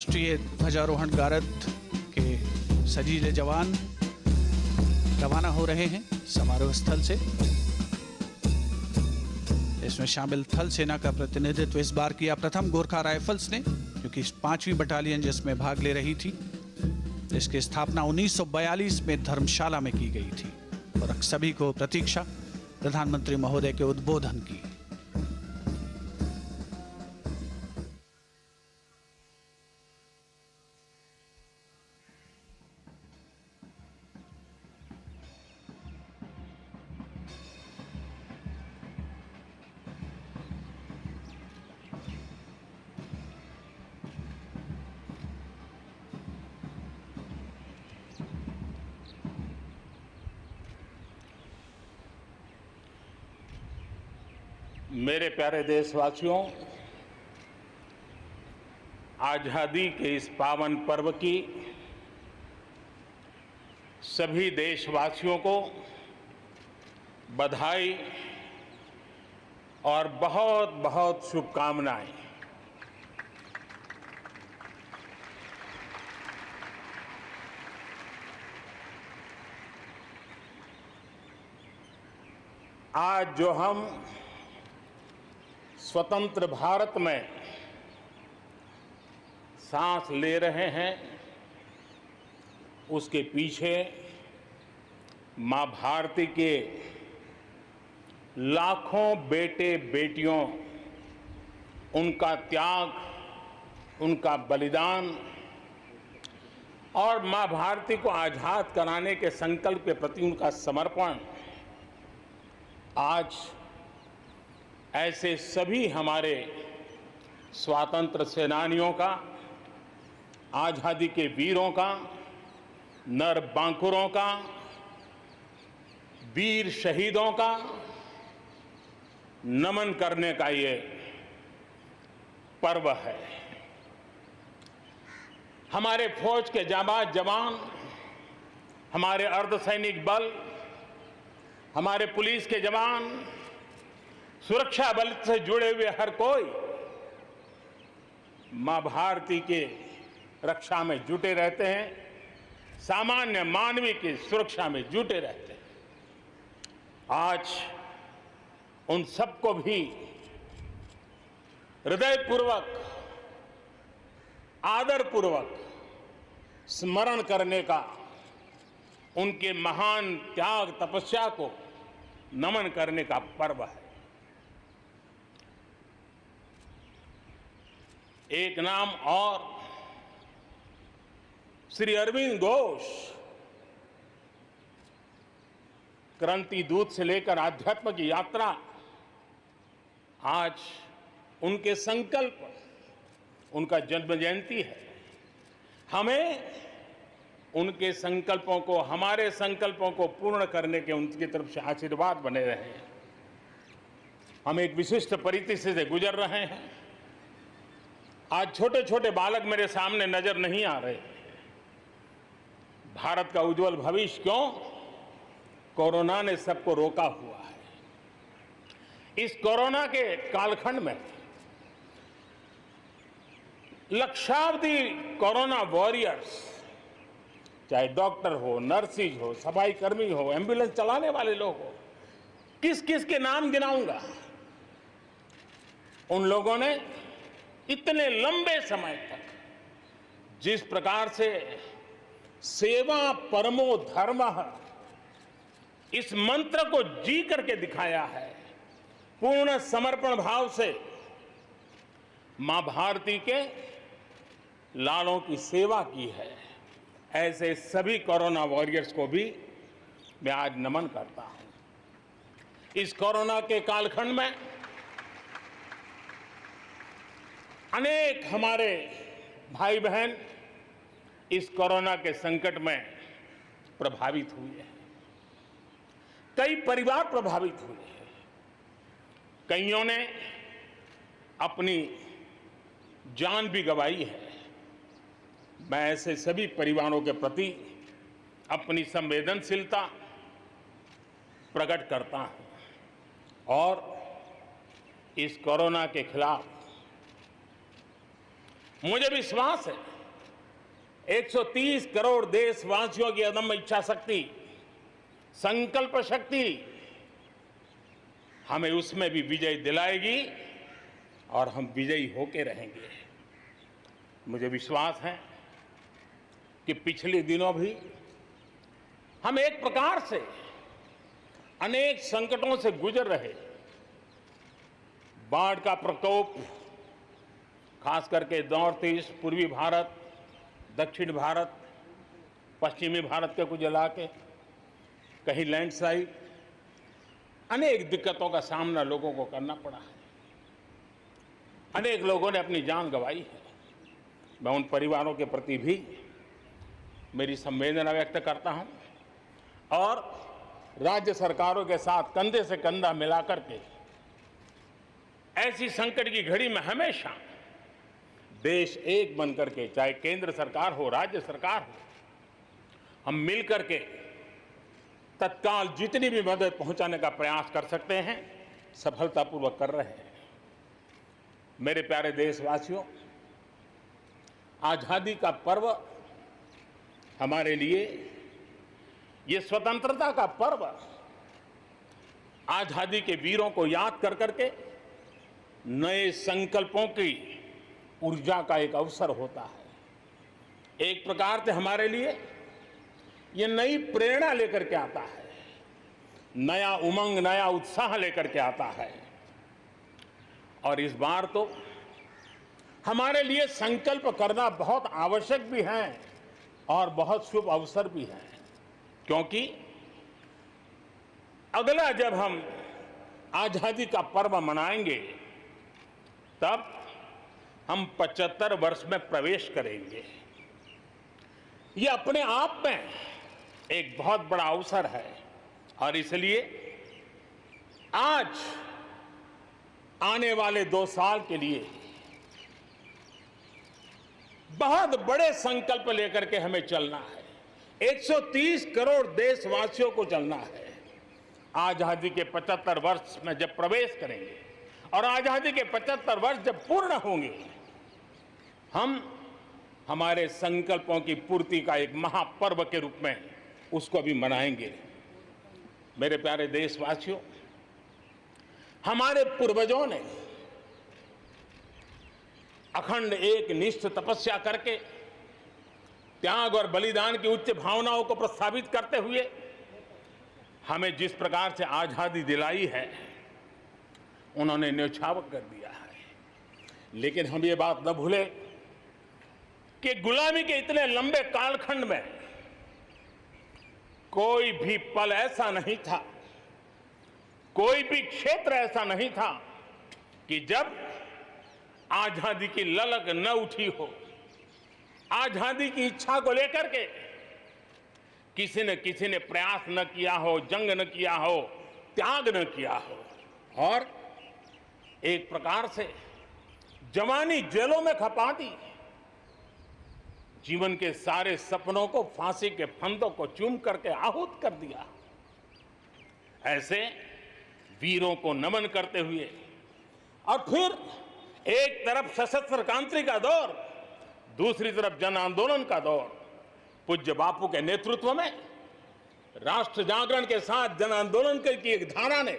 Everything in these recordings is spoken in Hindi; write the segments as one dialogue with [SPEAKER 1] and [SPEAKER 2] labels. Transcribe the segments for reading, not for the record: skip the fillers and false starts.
[SPEAKER 1] राष्ट्रीय ध्वजारोहण गारद के सजीले जवान रवाना हो रहे हैं समारोह स्थल से। इसमें शामिल थल सेना का प्रतिनिधित्व इस बार किया प्रथम गोरखा राइफल्स ने, क्योंकि 5वीं बटालियन जिसमें भाग ले रही थी। इसकी स्थापना 1942 में धर्मशाला में की गई थी और सभी को प्रतीक्षा प्रधानमंत्री महोदय के उद्बोधन की।
[SPEAKER 2] मेरे प्यारे देशवासियों, आज़ादी के इस पावन पर्व की सभी देशवासियों को बधाई और बहुत बहुत शुभकामनाएं। आज जो हम स्वतंत्र भारत में सांस ले रहे हैं, उसके पीछे मां भारती के लाखों बेटे बेटियों, उनका त्याग, उनका बलिदान और मां भारती को आजाद कराने के संकल्प के प्रति उनका समर्पण आज ऐसे सभी हमारे स्वातंत्र सेनानियों का, आज़ादी के वीरों का, नर बांकुरों का, वीर शहीदों का नमन करने का ये पर्व है। हमारे फौज के जाबाज जवान, हमारे अर्धसैनिक बल, हमारे पुलिस के जवान, सुरक्षा बल से जुड़े हुए हर कोई मां भारती के रक्षा में जुटे रहते हैं, सामान्य मानवीय की सुरक्षा में जुटे रहते हैं। आज उन सबको भी हृदयपूर्वक, आदरपूर्वक स्मरण करने का, उनके महान त्याग तपस्या को नमन करने का पर्व है। एक नाम और, श्री अरविंद घोष क्रांति दूत से लेकर आध्यात्म की यात्रा, आज उनके संकल्प, उनका जन्म जयंती है। हमें उनके संकल्पों को, हमारे संकल्पों को पूर्ण करने के उनकी तरफ से आशीर्वाद बने रहे। हम एक विशिष्ट परिस्थिति से गुजर रहे हैं। आज छोटे छोटे बालक मेरे सामने नजर नहीं आ रहे। भारत का उज्जवल भविष्य क्यों? कोरोना ने सबको रोका हुआ है। इस कोरोना के कालखंड में लक्षावधि कोरोना वॉरियर्स, चाहे डॉक्टर हो, नर्सिस हो, सफाई कर्मी हो, एम्बुलेंस चलाने वाले लोग हो, किस किस के नाम गिनाऊंगा। उन लोगों ने इतने लंबे समय तक जिस प्रकार से सेवा परमो धर्मः इस मंत्र को जी करके दिखाया है, पूर्ण समर्पण भाव से मां भारती के लालों की सेवा की है, ऐसे सभी कोरोना वॉरियर्स को भी मैं आज नमन करता हूं। इस कोरोना के कालखंड में अनेक हमारे भाई बहन इस कोरोना के संकट में प्रभावित हुए हैं। कई परिवार प्रभावित हुए हैं। कईयों ने अपनी जान भी गंवाई है। मैं ऐसे सभी परिवारों के प्रति अपनी संवेदनशीलता प्रकट करता हूं और इस कोरोना के खिलाफ मुझे विश्वास है 130 करोड़ देशवासियों की अदम्य इच्छा शक्ति, संकल्प शक्ति हमें उसमें भी विजय दिलाएगी और हम विजयी होके रहेंगे। मुझे विश्वास है कि पिछले दिनों भी हम एक प्रकार से अनेक संकटों से गुजर रहे। बाढ़ का प्रकोप, खास करके नॉर्थ ईस्ट, पूर्वी भारत, दक्षिण भारत, पश्चिमी भारत के कुछ इलाके, कहीं लैंडस्लाइड, अनेक दिक्कतों का सामना लोगों को करना पड़ा है। अनेक लोगों ने अपनी जान गंवाई है। मैं उन परिवारों के प्रति भी मेरी संवेदना व्यक्त करता हूं और राज्य सरकारों के साथ कंधे से कंधा मिलाकर के ऐसी संकट की घड़ी में हमेशा देश एक बनकर के, चाहे केंद्र सरकार हो, राज्य सरकार हो, हम मिलकर के तत्काल जितनी भी मदद पहुंचाने का प्रयास कर सकते हैं, सफलतापूर्वक कर रहे हैं। मेरे प्यारे देशवासियों, आजादी का पर्व हमारे लिए, ये स्वतंत्रता का पर्व आजादी के वीरों को याद कर करके नए संकल्पों की ऊर्जा का एक अवसर होता है। एक प्रकार से हमारे लिए ये नई प्रेरणा लेकर के आता है, नया उमंग, नया उत्साह लेकर के आता है। और इस बार तो हमारे लिए संकल्प करना बहुत आवश्यक भी है और बहुत शुभ अवसर भी है, क्योंकि अगला जब हम आजादी का पर्व मनाएंगे तब हम 75 वर्ष में प्रवेश करेंगे। ये अपने आप में एक बहुत बड़ा अवसर है और इसलिए आज आने वाले 2 साल के लिए बहुत बड़े संकल्प लेकर के हमें चलना है। 130 करोड़ देशवासियों को चलना है। आजादी के 75 वर्ष में जब प्रवेश करेंगे और आजादी के 75 वर्ष जब पूर्ण होंगे, हम हमारे संकल्पों की पूर्ति का एक महापर्व के रूप में उसको भी मनाएंगे। मेरे प्यारे देशवासियों, हमारे पूर्वजों ने अखंड एक निष्ठ तपस्या करके त्याग और बलिदान की उच्च भावनाओं को प्रस्तावित करते हुए हमें जिस प्रकार से आजादी दिलाई है, उन्होंने न्यौछावर कर दिया है। लेकिन हम ये बात न भूलें कि गुलामी के इतने लंबे कालखंड में कोई भी पल ऐसा नहीं था, कोई भी क्षेत्र ऐसा नहीं था कि जब आजादी की ललक न उठी हो, आजादी की इच्छा को लेकर के किसी ने प्रयास न किया हो, जंग न किया हो, त्याग न किया हो और एक प्रकार से जवानी जेलों में खपा दी। जीवन के सारे सपनों को फांसी के फंदों को चूम करके आहूत कर दिया। ऐसे वीरों को नमन करते हुए और फिर एक तरफ सशस्त्र क्रांति का दौर, दूसरी तरफ जन आंदोलन का दौर, पूज्य बापू के नेतृत्व में राष्ट्र जागरण के साथ जन आंदोलन की एक धारा ने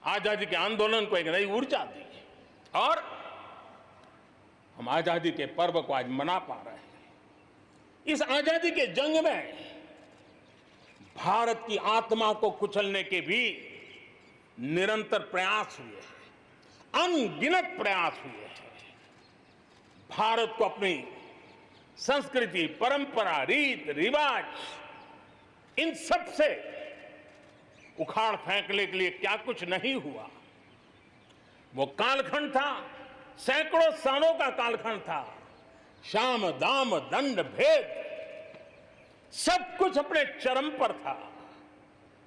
[SPEAKER 2] आजादी के आंदोलन को एक नई ऊर्जा दी और हम आजादी के पर्व को आज मना पा रहे हैं। इस आजादी के जंग में भारत की आत्मा को कुचलने के भी निरंतर प्रयास हुए हैं, अनगिनत प्रयास हुए हैं। भारत को अपनी संस्कृति, परंपरा, रीत रिवाज, इन सब से उखाड़ फेंकने के लिए क्या कुछ नहीं हुआ। वो कालखंड था, सैकड़ों सालों का कालखंड था। शाम दाम दंड भेद सब कुछ अपने चरम पर था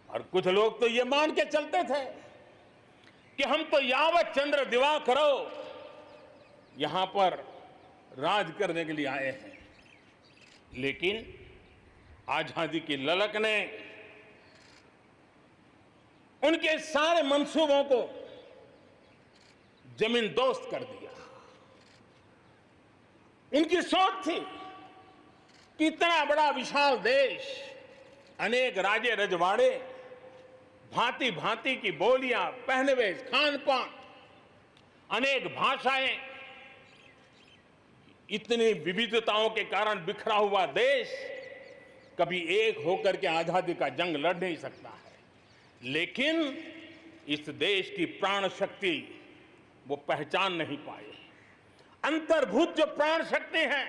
[SPEAKER 2] और कुछ लोग तो ये मान के चलते थे कि हम तो यावत चंद्र दिवाकरो यहां पर राज करने के लिए आए हैं। लेकिन आजादी की ललक ने उनके सारे मंसूबों को जमीन दोस्त कर दिया। उनकी सोच थी कि इतना बड़ा विशाल देश, अनेक राजे रजवाड़े, भांति भांति की बोलियां, पहनावेश, खान पान, अनेक भाषाएं, इतनी विविधताओं के कारण बिखरा हुआ देश कभी एक होकर के आजादी का जंग लड़ नहीं सकता है। लेकिन इस देश की प्राण शक्ति वो पहचान नहीं पाए। अंतर्भूत जो प्राण शक्ति है,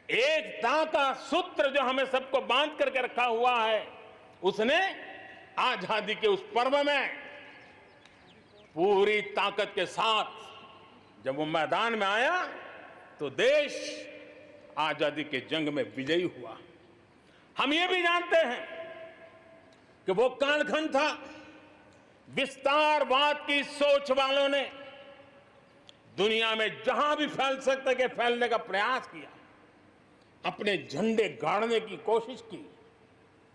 [SPEAKER 2] एकता का सूत्र जो हमें सबको बांध करके रखा हुआ है, उसने आजादी के उस पर्व में पूरी ताकत के साथ जब वो मैदान में आया तो देश आजादी के जंग में विजयी हुआ। हम ये भी जानते हैं कि वो कालखंड था, विस्तारवाद की सोच वालों ने दुनिया में जहां भी फैल सकते के फैलने का प्रयास किया, अपने झंडे गाड़ने की कोशिश की,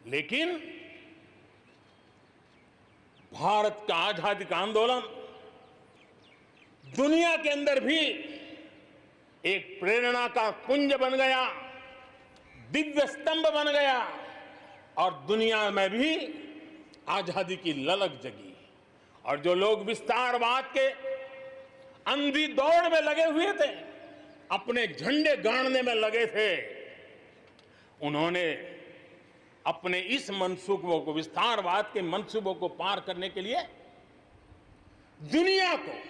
[SPEAKER 2] लेकिन भारत का आजादी का आंदोलन दुनिया के अंदर भी एक प्रेरणा का पुंज बन गया, दिव्य स्तंभ बन गया और दुनिया में भी आजादी की ललक जगी। और जो लोग विस्तारवाद के अंधी दौड़ में लगे हुए थे, अपने झंडे गाड़ने में लगे थे, उन्होंने अपने इस मंसूबों को, विस्तारवाद के मंसूबों को पार करने के लिए दुनिया को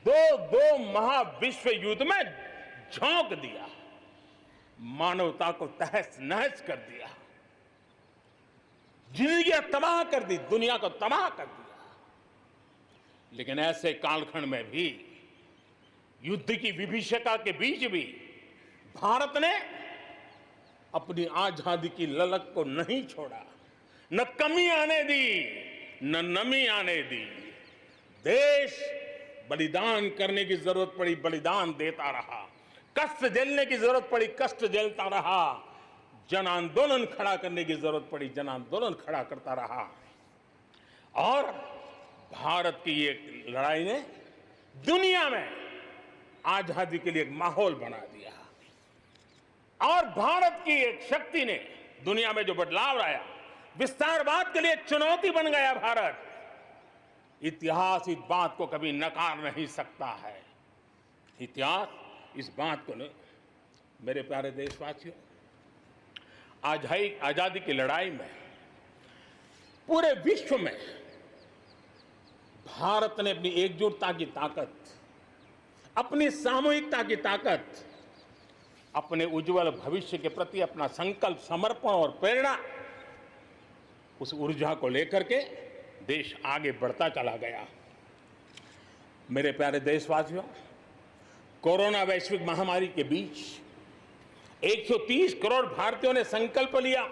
[SPEAKER 2] दो महाविश्व युद्ध में झोंक दिया, मानवता को तहस नहस कर दिया, जिंदगियां तबाह कर दी, दुनिया को तबाह कर दिया। लेकिन ऐसे कालखंड में भी, युद्ध की विभीषिका के बीच भी भारत ने अपनी आजादी की ललक को नहीं छोड़ा, न कमी आने दी, न नमी आने दी। देश बलिदान करने की जरूरत पड़ी, बलिदान देता रहा, कष्ट झेलने की जरूरत पड़ी, कष्ट झेलता रहा, जन आंदोलन खड़ा करने की जरूरत पड़ी, जन आंदोलन खड़ा करता रहा। और भारत की ये लड़ाई ने दुनिया में आजादी के लिए एक माहौल बना दिया। और भारत की एक शक्ति ने दुनिया में जो बदलाव लाया, विस्तारवाद के लिए चुनौती बन गया भारत। इतिहास इस बात को कभी नकार नहीं सकता है। इतिहास इस बात को नहीं। मेरे प्यारे देशवासियों, आजादी की लड़ाई में पूरे विश्व में भारत ने अपनी एकजुटता की ताकत, अपनी सामूहिकता की ताकत, अपने उज्जवल भविष्य के प्रति अपना संकल्प, समर्पण और प्रेरणा, उस ऊर्जा को लेकर के देश आगे बढ़ता चला गया। मेरे प्यारे देशवासियों, कोरोना वैश्विक महामारी के बीच 130 करोड़ भारतीयों ने संकल्प लिया,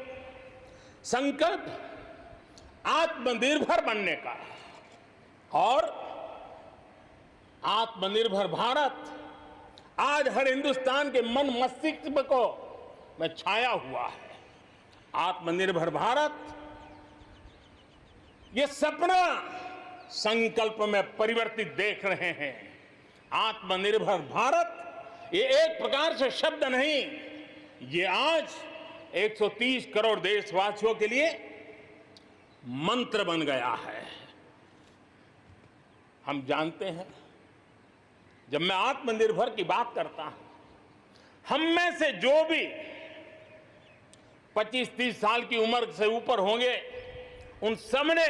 [SPEAKER 2] संकल्प आत्मनिर्भर बनने का। और आत्मनिर्भर भारत आज हर हिंदुस्तान के मन मस्तिष्क को में छाया हुआ है। आत्मनिर्भर भारत, ये सपना संकल्प में परिवर्तित देख रहे हैं। आत्मनिर्भर भारत ये एक प्रकार से शब्द नहीं, ये आज 130 करोड़ देशवासियों के लिए मंत्र बन गया है। हम जानते हैं, जब मैं आत्मनिर्भर की बात करता हूं, हम में से जो भी 25-30 साल की उम्र से ऊपर होंगे, उन सब ने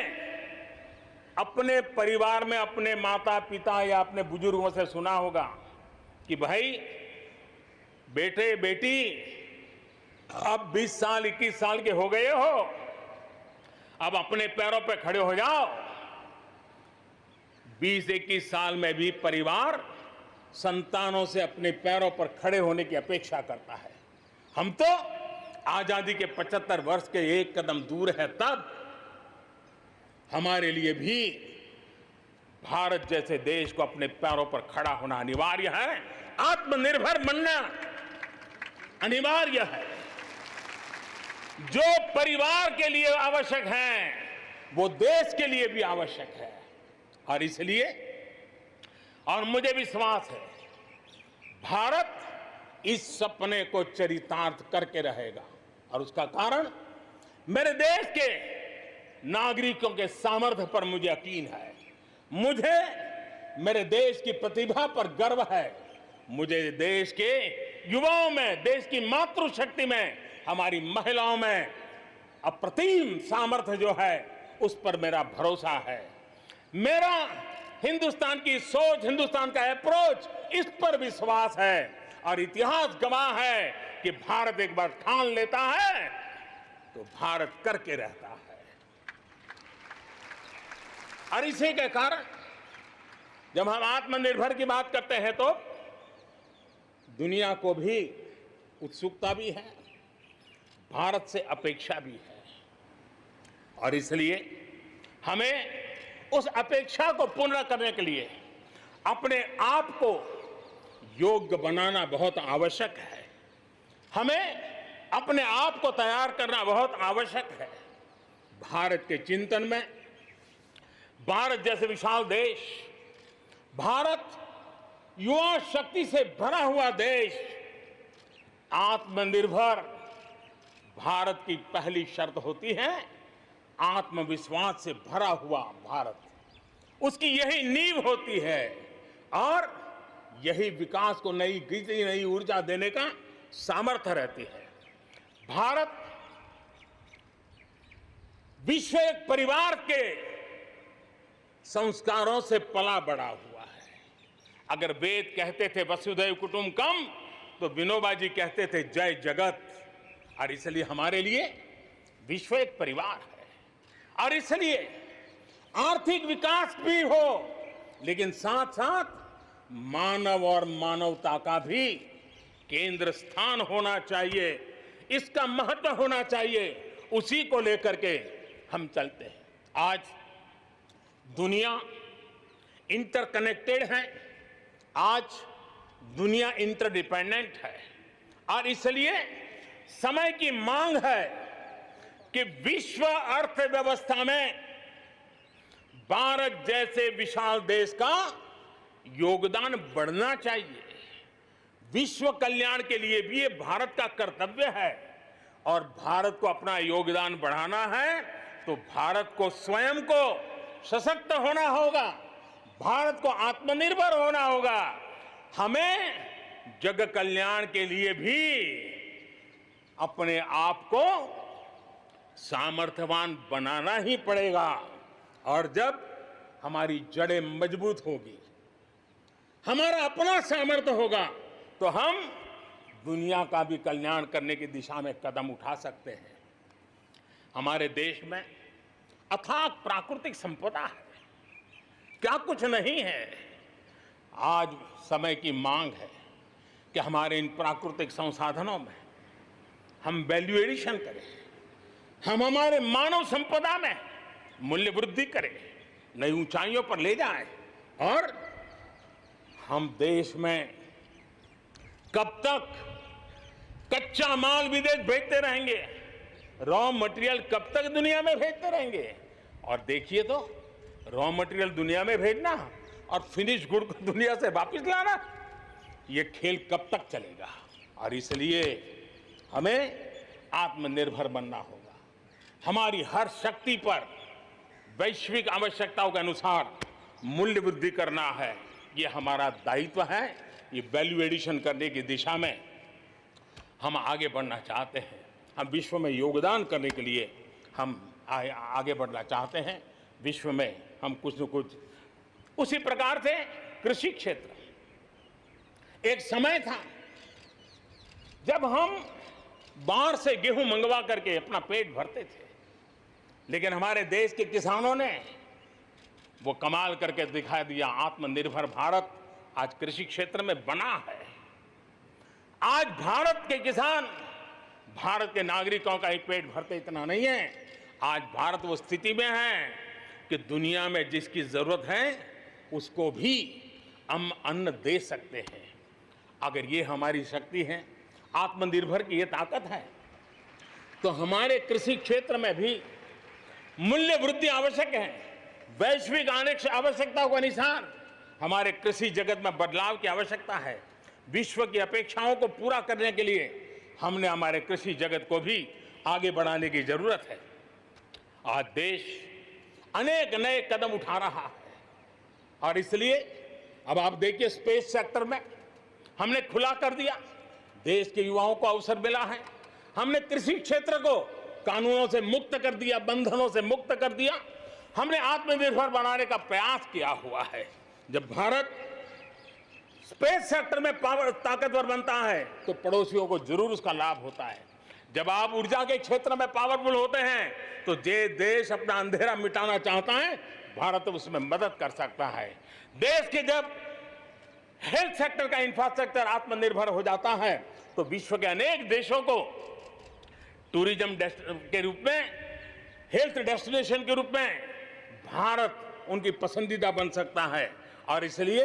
[SPEAKER 2] अपने परिवार में अपने माता पिता या अपने बुजुर्गों से सुना होगा कि भाई बेटे बेटी अब 20 साल 21 साल के हो गए हो, अब अपने पैरों पे खड़े हो जाओ। 20-21 साल में भी परिवार संतानों से अपने पैरों पर खड़े होने की अपेक्षा करता है। हम तो आजादी के 75 वर्ष के एक कदम दूर है, तब हमारे लिए भी भारत जैसे देश को अपने पैरों पर खड़ा होना अनिवार्य है। आत्मनिर्भर बनना अनिवार्य है। जो परिवार के लिए आवश्यक है, वो देश के लिए भी आवश्यक है। और इसलिए, और मुझे विश्वास है, भारत इस सपने को चरितार्थ करके रहेगा। और उसका कारण मेरे देश के नागरिकों के सामर्थ्य पर मुझे यकीन है। मुझे मेरे देश की प्रतिभा पर गर्व है। मुझे देश के युवाओं में, देश की मातृशक्ति में, हमारी महिलाओं में अप्रतिम सामर्थ्य जो है उस पर मेरा भरोसा है। मेरा हिंदुस्तान की सोच, हिंदुस्तान का अप्रोच, इस पर विश्वास है। और इतिहास गवाह है कि भारत एक बार ठान लेता है तो भारत करके रहता है। और इसी के कारण जब हम आत्मनिर्भर की बात करते हैं तो दुनिया को भी उत्सुकता भी है, भारत से अपेक्षा भी है। और इसलिए हमें उस अपेक्षा को पूर्ण करने के लिए अपने आप को योग्य बनाना बहुत आवश्यक है। हमें अपने आप को तैयार करना बहुत आवश्यक है। भारत के चिंतन में भारत जैसे विशाल देश, भारत युवा शक्ति से भरा हुआ देश, आत्मनिर्भर भारत की पहली शर्त होती है आत्मविश्वास से भरा हुआ भारत। उसकी यही नींव होती है और यही विकास को नई गति, नई ऊर्जा देने का सामर्थ्य रहती है। भारत विश्व एक परिवार के संस्कारों से पला बड़ा हुआ है। अगर वेद कहते थे वसुधैव कुटुंबकम तो विनोबा जी कहते थे जय जगत। और इसलिए हमारे लिए विश्व एक परिवार है। और इसलिए आर्थिक विकास भी हो, लेकिन साथ साथ मानव और मानवता का भी केंद्र स्थान होना चाहिए, इसका महत्व होना चाहिए। उसी को लेकर के हम चलते हैं। आज दुनिया इंटरकनेक्टेड है, आज दुनिया इंटरडिपेंडेंट है। और इसलिए समय की मांग है कि विश्व अर्थव्यवस्था में भारत जैसे विशाल देश का योगदान बढ़ना चाहिए। विश्व कल्याण के लिए भी ये भारत का कर्तव्य है। और भारत को अपना योगदान बढ़ाना है तो भारत को स्वयं को सशक्त होना होगा, भारत को आत्मनिर्भर होना होगा। हमें जग कल्याण के लिए भी अपने आप को सामर्थ्यवान बनाना ही पड़ेगा। और जब हमारी जड़ें मजबूत होगी, हमारा अपना सामर्थ्य होगा, तो हम दुनिया का भी कल्याण करने की दिशा में कदम उठा सकते हैं। हमारे देश में अथाक प्राकृतिक संपदा है, क्या कुछ नहीं है। आज समय की मांग है कि हमारे इन प्राकृतिक संसाधनों में हम वैल्यू एडिशन करें, हम हमारे मानव संपदा में मूल्य वृद्धि करें, नई ऊंचाइयों पर ले जाएं। और हम देश में कब तक कच्चा माल विदेश भेजते रहेंगे, रॉ मटेरियल कब तक दुनिया में भेजते रहेंगे। और देखिए तो रॉ मटेरियल दुनिया में भेजना और फिनिश गुड को दुनिया से वापस लाना, ये खेल कब तक चलेगा। और इसलिए हमें आत्मनिर्भर बनना होगा। हमारी हर शक्ति पर वैश्विक आवश्यकताओं के अनुसार मूल्य वृद्धि करना है, ये हमारा दायित्व है। ये वैल्यू एडिशन करने की दिशा में हम आगे बढ़ना चाहते हैं। हम विश्व में योगदान करने के लिए हम आगे बढ़ना चाहते हैं। विश्व में हम कुछ न कुछ, उसी प्रकार से कृषि क्षेत्र, एक समय था जब हम बाहर से गेहूं मंगवा करके अपना पेट भरते थे, लेकिन हमारे देश के किसानों ने वो कमाल करके दिखा दिया। आत्मनिर्भर भारत आज कृषि क्षेत्र में बना है। आज भारत के किसान, भारत के नागरिकों का ही पेट भरते इतना नहीं है, आज भारत वो स्थिति में है कि दुनिया में जिसकी जरूरत है उसको भी हम अन्न दे सकते हैं। अगर ये हमारी शक्ति है, आत्मनिर्भर की ये ताकत है, तो हमारे कृषि क्षेत्र में भी मूल्य वृद्धि आवश्यक है। वैश्विक आवश्यकताओं के अनुसार हमारे कृषि जगत में बदलाव की आवश्यकता है। विश्व की अपेक्षाओं को पूरा करने के लिए हमने हमारे कृषि जगत को भी आगे बढ़ाने की जरूरत है। आज देश अनेक नए कदम उठा रहा है और इसलिए अब आप देखिए स्पेस सेक्टर में हमने खुला कर दिया, देश के युवाओं को अवसर मिला है। हमने कृषि क्षेत्र को कानूनों से मुक्त कर दिया, बंधनों से मुक्त कर दिया। हमने आत्मनिर्भर बनाने का प्रयास किया हुआ है। जब भारत स्पेस सेक्टर में ताकतवर बनता है तो पड़ोसियों को जरूर उसका लाभ होता है। जब आप ऊर्जा के क्षेत्र में पावरफुल होते हैं तो जे देश अपना अंधेरा मिटाना चाहता है, भारत उसमें मदद कर सकता है। देश के जब हेल्थ सेक्टर का इंफ्रास्ट्रक्चर आत्मनिर्भर हो जाता है तो विश्व के अनेक देशों को टूरिज्म के रूप में, हेल्थ डेस्टिनेशन के रूप में भारत उनकी पसंदीदा बन सकता है। और इसलिए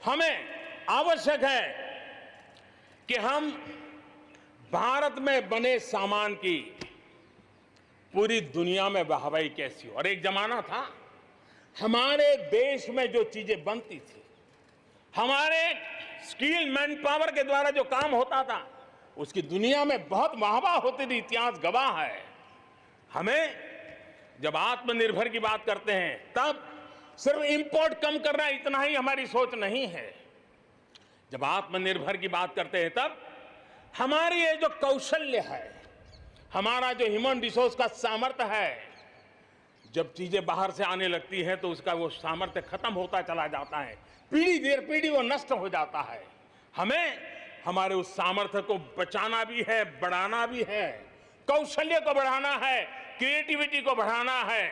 [SPEAKER 2] हमें आवश्यक है कि हम भारत में बने सामान की पूरी दुनिया में वाहवाही कैसी हो। और एक जमाना था हमारे देश में जो चीजें बनती थी, हमारे स्किल मैन पावर के द्वारा जो काम होता था, उसकी दुनिया में बहुत वाहवाह होती थी, इतिहास गवाह है। हमें जब आत्मनिर्भर की बात करते हैं तब सिर्फ इंपोर्ट कम करना इतना ही हमारी सोच नहीं है। जब आत्मनिर्भर की बात करते हैं तब हमारी ये जो कौशल्य है, हमारा जो ह्यूमन रिसोर्स का सामर्थ्य है, जब चीजें बाहर से आने लगती हैं तो उसका वो सामर्थ्य खत्म होता चला जाता है, पीढ़ी दर पीढ़ी वो नष्ट हो जाता है। हमें हमारे उस सामर्थ्य को बचाना भी है, बढ़ाना भी है, कौशल्य को बढ़ाना है, क्रिएटिविटी को बढ़ाना है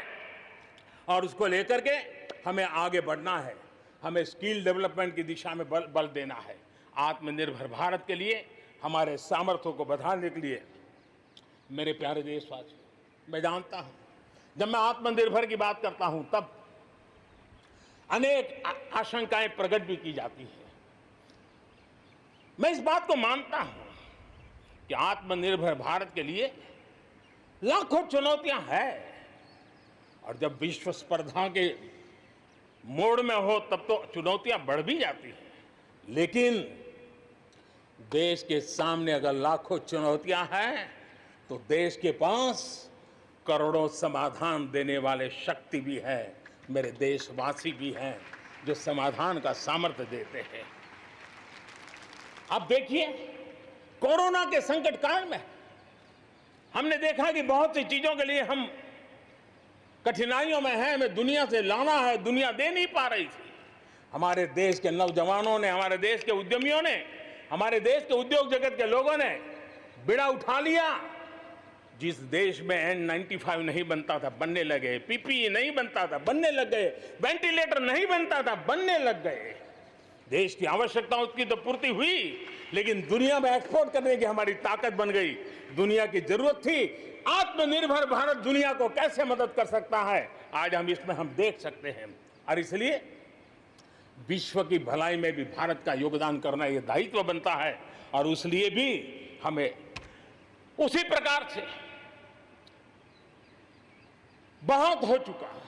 [SPEAKER 2] और उसको लेकर के हमें आगे बढ़ना है। हमें स्किल डेवलपमेंट की दिशा में बल देना है। आत्मनिर्भर भारत के लिए, हमारे सामर्थ्य को बढ़ाने के लिए मेरे प्यारे देशवासियों, मैं जानता हूं जब मैं आत्मनिर्भर की बात करता हूं तब अनेक आशंकाएं प्रकट भी की जाती हैं। मैं इस बात को मानता हूं कि आत्मनिर्भर भारत के लिए लाखों चुनौतियां हैं और जब विश्व स्पर्धा के मोड़ में हो तब तो चुनौतियां बढ़ भी जाती हैं। लेकिन देश के सामने अगर लाखों चुनौतियां हैं तो देश के पास करोड़ों समाधान देने वाले शक्ति भी है, मेरे देशवासी भी हैं जो समाधान का सामर्थ्य देते हैं। अब देखिए कोरोना के संकट काल में हमने देखा कि बहुत सी चीजों के लिए हम कठिनाइयों में हैं, हमें दुनिया से लाना है, दुनिया दे नहीं पा रही थी। हमारे देश के नौजवानों ने, हमारे देश के उद्यमियों ने, हमारे देश के उद्योग जगत के लोगों ने बिड़ा उठा लिया। जिस देश में N95 नहीं बनता था बनने लगे, PPE नहीं बनता था बनने लग गए, वेंटिलेटर नहीं बनता था बनने लग गए। देश की आवश्यकताओं की तो पूर्ति हुई, लेकिन दुनिया में एक्सपोर्ट करने की हमारी ताकत बन गई। दुनिया की जरूरत थी आत्मनिर्भर भारत दुनिया को कैसे मदद कर सकता है, आज हम इसमें हम देख सकते हैं। और इसलिए विश्व की भलाई में भी भारत का योगदान करना यह दायित्व बनता है और उसलिए भी हमें उसी प्रकार से बहुत हो चुका है।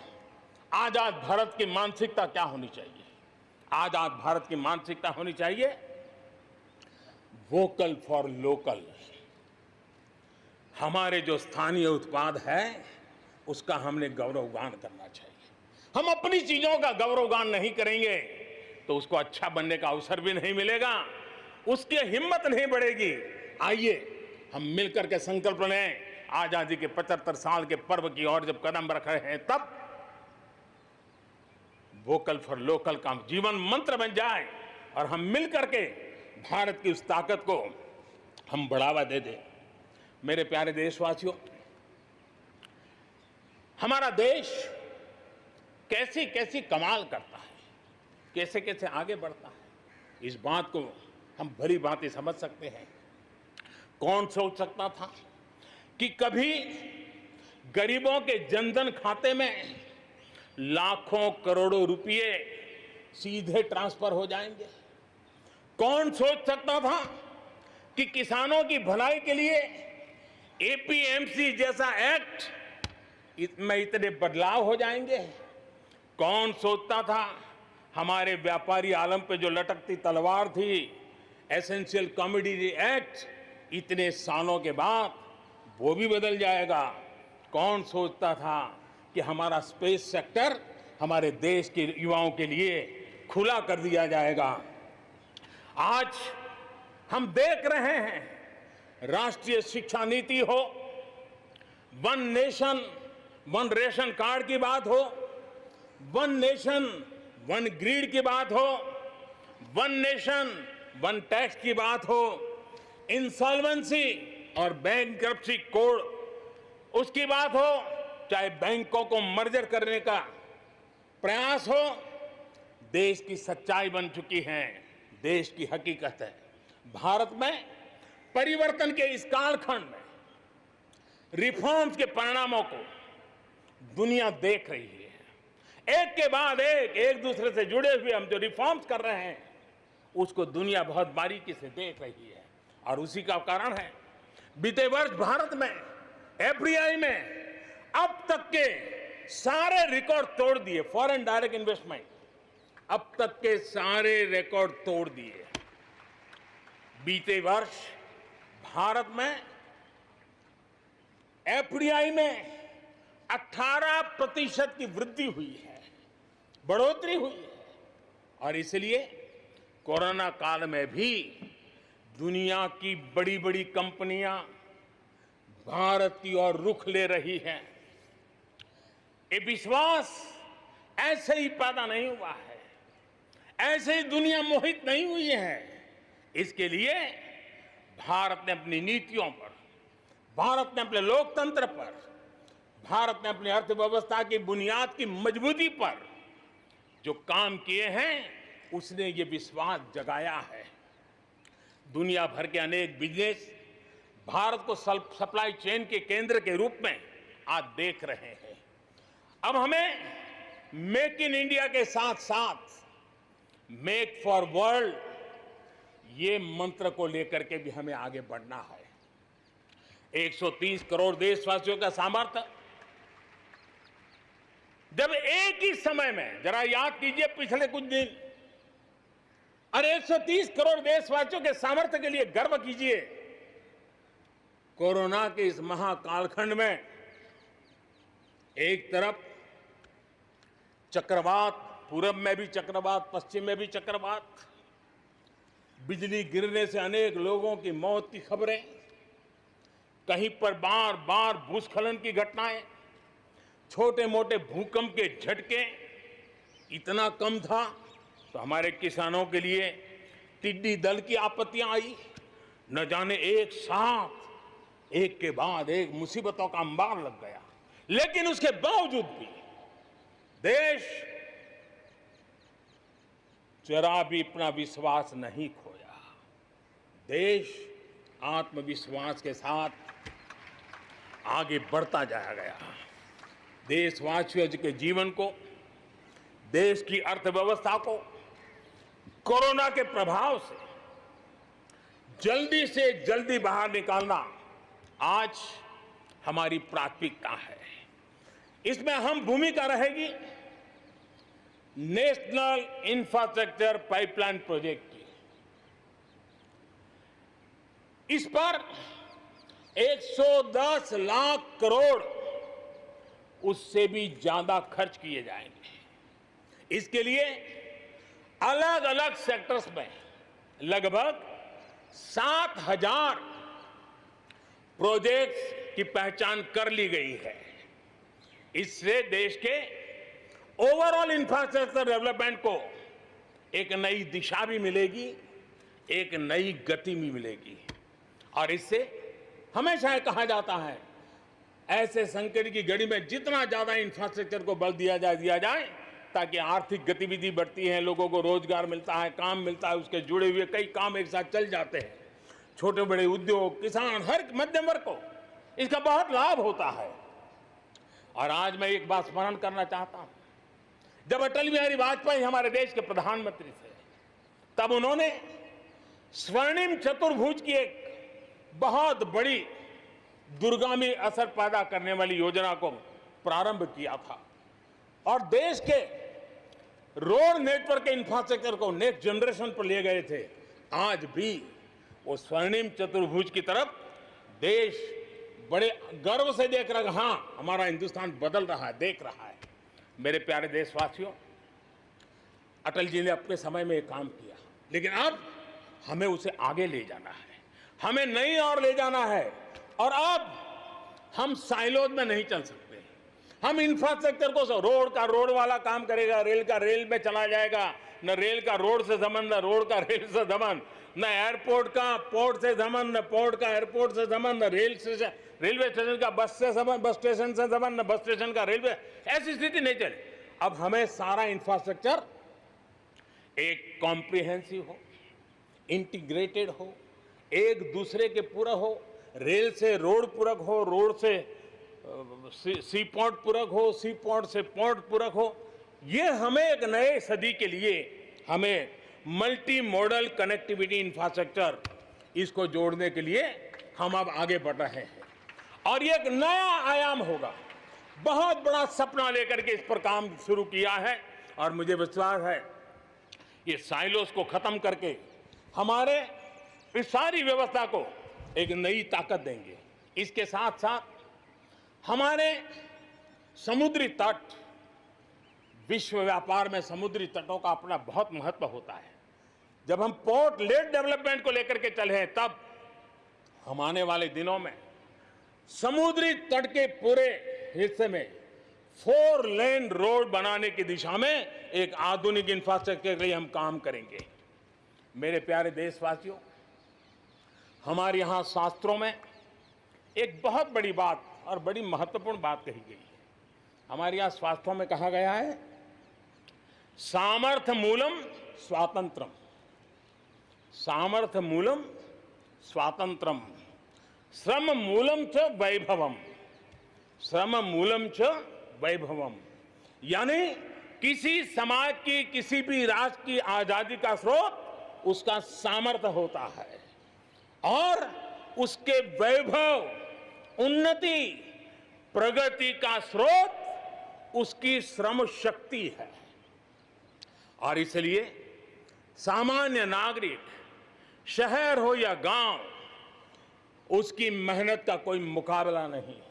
[SPEAKER 2] आजाद भारत की मानसिकता क्या होनी चाहिए? आजाद भारत की मानसिकता होनी चाहिए वोकल फॉर लोकल। हमारे जो स्थानीय उत्पाद है उसका हमने गौरवगान करना चाहिए। हम अपनी चीजों का गौरवगान नहीं करेंगे तो उसको अच्छा बनने का अवसर भी नहीं मिलेगा, उसकी हिम्मत नहीं बढ़ेगी। आइए हम मिलकर के संकल्प लें, आजादी के 75 साल के पर्व की ओर जब कदम रख रहे हैं तब वोकल फॉर लोकल का जीवन मंत्र बन जाए और हम मिलकर के भारत की उस ताकत को हम बढ़ावा दे दें। मेरे प्यारे देशवासियों, हमारा देश कैसी कैसी कमाल करता है, कैसे कैसे आगे बढ़ता है, इस बात को हम भली भांति समझ सकते हैं। कौन सोच सकता था कि कभी गरीबों के जनधन खाते में लाखों करोड़ों रुपए सीधे ट्रांसफर हो जाएंगे? कौन सोच सकता था कि किसानों की भलाई के लिए एपीएमसी जैसा एक्ट में इतने बदलाव हो जाएंगे? कौन सोचता था हमारे व्यापारी आलम पे जो लटकती तलवार थी एसेंशियल कमोडिटी एक्ट इतने सालों के बाद वो भी बदल जाएगा। कौन सोचता था कि हमारा स्पेस सेक्टर हमारे देश के युवाओं के लिए खुला कर दिया जाएगा। आज हम देख रहे हैं राष्ट्रीय शिक्षा नीति हो, one nation one ration card की बात हो, वन नेशन वन ग्रिड की बात हो, वन नेशन वन टैक्स की बात हो, इंसॉल्वेंसी और बैंकरप्सी कोड उसकी बात हो, चाहे बैंकों को मर्जर करने का प्रयास हो, देश की सच्चाई बन चुकी है, देश की हकीकत है। भारत में परिवर्तन के इस कालखंड में रिफॉर्म्स के परिणामों को दुनिया देख रही है। एक के बाद एक दूसरे से जुड़े हुए हम जो रिफॉर्म्स कर रहे हैं उसको दुनिया बहुत बारीकी से देख रही है और उसी का कारण है बीते वर्ष भारत में एफडीआई में अब तक के सारे रिकॉर्ड तोड़ दिए। फॉरेन डायरेक्ट इन्वेस्टमेंट अब तक के सारे रिकॉर्ड तोड़ दिए। बीते वर्ष भारत में एफडीआई में 18% की वृद्धि हुई है, बढ़ोतरी हुई है और इसलिए कोरोना काल में भी दुनिया की बड़ी बड़ी कंपनियां भारत की ओर रुख ले रही हैं। ये विश्वास ऐसे ही पैदा नहीं हुआ है, ऐसे ही दुनिया मोहित नहीं हुई है। इसके लिए भारत ने अपनी नीतियों पर, भारत ने अपने लोकतंत्र पर, भारत ने अपनी अर्थव्यवस्था की बुनियाद की मजबूती पर जो काम किए हैं उसने ये विश्वास जगाया है। दुनिया भर के अनेक बिजनेस भारत को सप्लाई चेन के केंद्र के रूप में आज देख रहे हैं। अब हमें मेक इन इंडिया के साथ साथ मेक फॉर वर्ल्ड ये मंत्र को लेकर के भी हमें आगे बढ़ना है। 130 करोड़ देशवासियों का सामर्थ्य, जब एक ही समय में, जरा याद कीजिए पिछले कुछ दिन, और 130 करोड़ देशवासियों के सामर्थ्य के लिए गर्व कीजिए। कोरोना के इस महाकालखंड में एक तरफ चक्रवात, पूरब में भी चक्रवात, पश्चिम में भी चक्रवात, बिजली गिरने से अनेक लोगों की मौत की खबरें, कहीं पर बार बार भूस्खलन की घटनाएं, छोटे मोटे भूकंप के झटके, इतना कम था तो हमारे किसानों के लिए टिड्डी दल की आपत्तियां आई। न जाने एक साथ एक के बाद एक मुसीबतों का अंबार लग गया, लेकिन उसके बावजूद भी देश जरा भी अपना विश्वास नहीं खोया। देश आत्मविश्वास के साथ आगे बढ़ता जाया गया। देशवासियों के जीवन को, देश की अर्थव्यवस्था को कोरोना के प्रभाव से जल्दी से जल्दी बाहर निकालना आज हमारी प्राथमिकता है। इसमें अहम भूमिका रहेगी नेशनल इंफ्रास्ट्रक्चर पाइपलाइन प्रोजेक्ट की। इस पर 110 लाख करोड़, उससे भी ज्यादा खर्च किए जाएंगे। इसके लिए अलग अलग सेक्टर्स में लगभग 7,000 प्रोजेक्ट्स की पहचान कर ली गई है। इससे देश के ओवरऑल इंफ्रास्ट्रक्चर डेवलपमेंट को एक नई दिशा भी मिलेगी, एक नई गति भी मिलेगी। और इससे हमेशा ये कहा जाता है, ऐसे संकट की घड़ी में जितना ज्यादा इंफ्रास्ट्रक्चर को बल दिया जाए ताकि आर्थिक गतिविधि बढ़ती है, लोगों को रोजगार मिलता है, काम मिलता है, उसके जुड़े हुए कई काम एक साथ चल जाते हैं। छोटे बड़े उद्योग, किसान, हर मध्यम वर्ग को इसका बहुत लाभ होता है। और आज मैं एक बात स्मरण करना चाहता हूं, जब अटल बिहारी वाजपेयी हमारे देश के प्रधानमंत्री थे, तब उन्होंने स्वर्णिम चतुर्भुज की एक बहुत बड़ी दूरगामी असर पैदा करने वाली योजना को प्रारंभ किया था और देश के रोड नेटवर्क के इंफ्रास्ट्रक्चर को नेक्स्ट जनरेशन पर ले गए थे, आज भी वो स्वर्णिम चतुर्भुज की तरफ देश बड़े गर्व से देख रहा है। हाँ, हमारा हिंदुस्तान बदल रहा है, देख रहा है। मेरे प्यारे देशवासियों, अटल जी ने अपने समय में एक काम किया, लेकिन अब हमें उसे आगे ले जाना है, हमें नई ओर ले जाना है। और अब हम साइलोज में नहीं चल सकते। हम इंफ्रास्ट्रक्चर को, रोड का रोड वाला काम करेगा, रेल का रेल में चला जाएगा, न रेल का रोड से संबंध, न रोड का रेल से संबंध, न एयरपोर्ट का पोर्ट से संबंध, न पोर्ट का एयरपोर्ट से संबंध, न रेलवे स्टेशन का बस से संबंध, बस स्टेशन से संबंध, न बस स्टेशन का रेलवे। ऐसी स्थिति नहीं चले। अब हमें सारा इंफ्रास्ट्रक्चर एक कॉम्प्रिहेंसिव हो, इंटीग्रेटेड हो, एक दूसरे के पूरक हो, रेल से रोड पूरक हो, रोड से सी पोर्ट पूरक हो, सी पोर्ट से पोर्ट पूरक हो। ये हमें एक नए सदी के लिए हमें मल्टी मॉडल कनेक्टिविटी इंफ्रास्ट्रक्चर, इसको जोड़ने के लिए हम अब आगे बढ़ रहे हैं और ये एक नया आयाम होगा। बहुत बड़ा सपना लेकर के इस पर काम शुरू किया है और मुझे विश्वास है ये साइलोस को खत्म करके हमारे इस सारी व्यवस्था को एक नई ताकत देंगे। इसके साथ साथ हमारे समुद्री तट, विश्व व्यापार में समुद्री तटों का अपना बहुत महत्व होता है। जब हम पोर्ट लेड डेवलपमेंट को लेकर के चले हैं, तब हम आने वाले दिनों में समुद्री तट के पूरे हिस्से में 4 लेन रोड बनाने की दिशा में एक आधुनिक इंफ्रास्ट्रक्चर के लिए हम काम करेंगे। मेरे प्यारे देशवासियों, हमारे यहाँ शास्त्रों में एक बहुत बड़ी बात और बड़ी महत्वपूर्ण बात कही गई है। हमारे यहाँ शास्त्रों में कहा गया है, सामर्थ्य मूलम स्वातंत्रम, सामर्थ्य मूलम स्वातंत्रम, श्रम मूलम च वैभवम, श्रम मूलम च वैभवम। यानी किसी समाज की, किसी भी राष्ट्र की आजादी का स्रोत उसका सामर्थ्य होता है और उसके वैभव, उन्नति, प्रगति का स्रोत उसकी श्रम शक्ति है। और इसलिए सामान्य नागरिक, शहर हो या गांव, उसकी मेहनत का कोई मुकाबला नहीं है।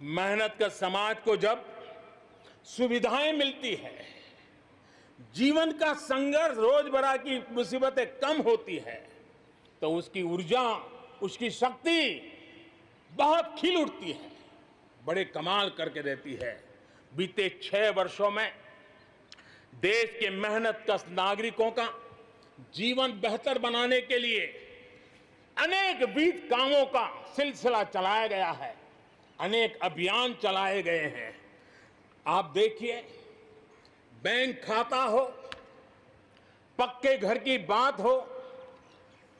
[SPEAKER 2] मेहनत का समाज को जब सुविधाएं मिलती है, जीवन का संघर्ष, रोजमर्रा की मुसीबतें कम होती है, तो उसकी ऊर्जा, उसकी शक्ति बहुत खिल उठती है, बड़े कमाल करके देती है। बीते 6 वर्षों में देश के मेहनत कश नागरिकों का जीवन बेहतर बनाने के लिए अनेक विविध कामों का सिलसिला चलाया गया है, अनेक अभियान चलाए गए हैं। आप देखिए, बैंक खाता हो, पक्के घर की बात हो,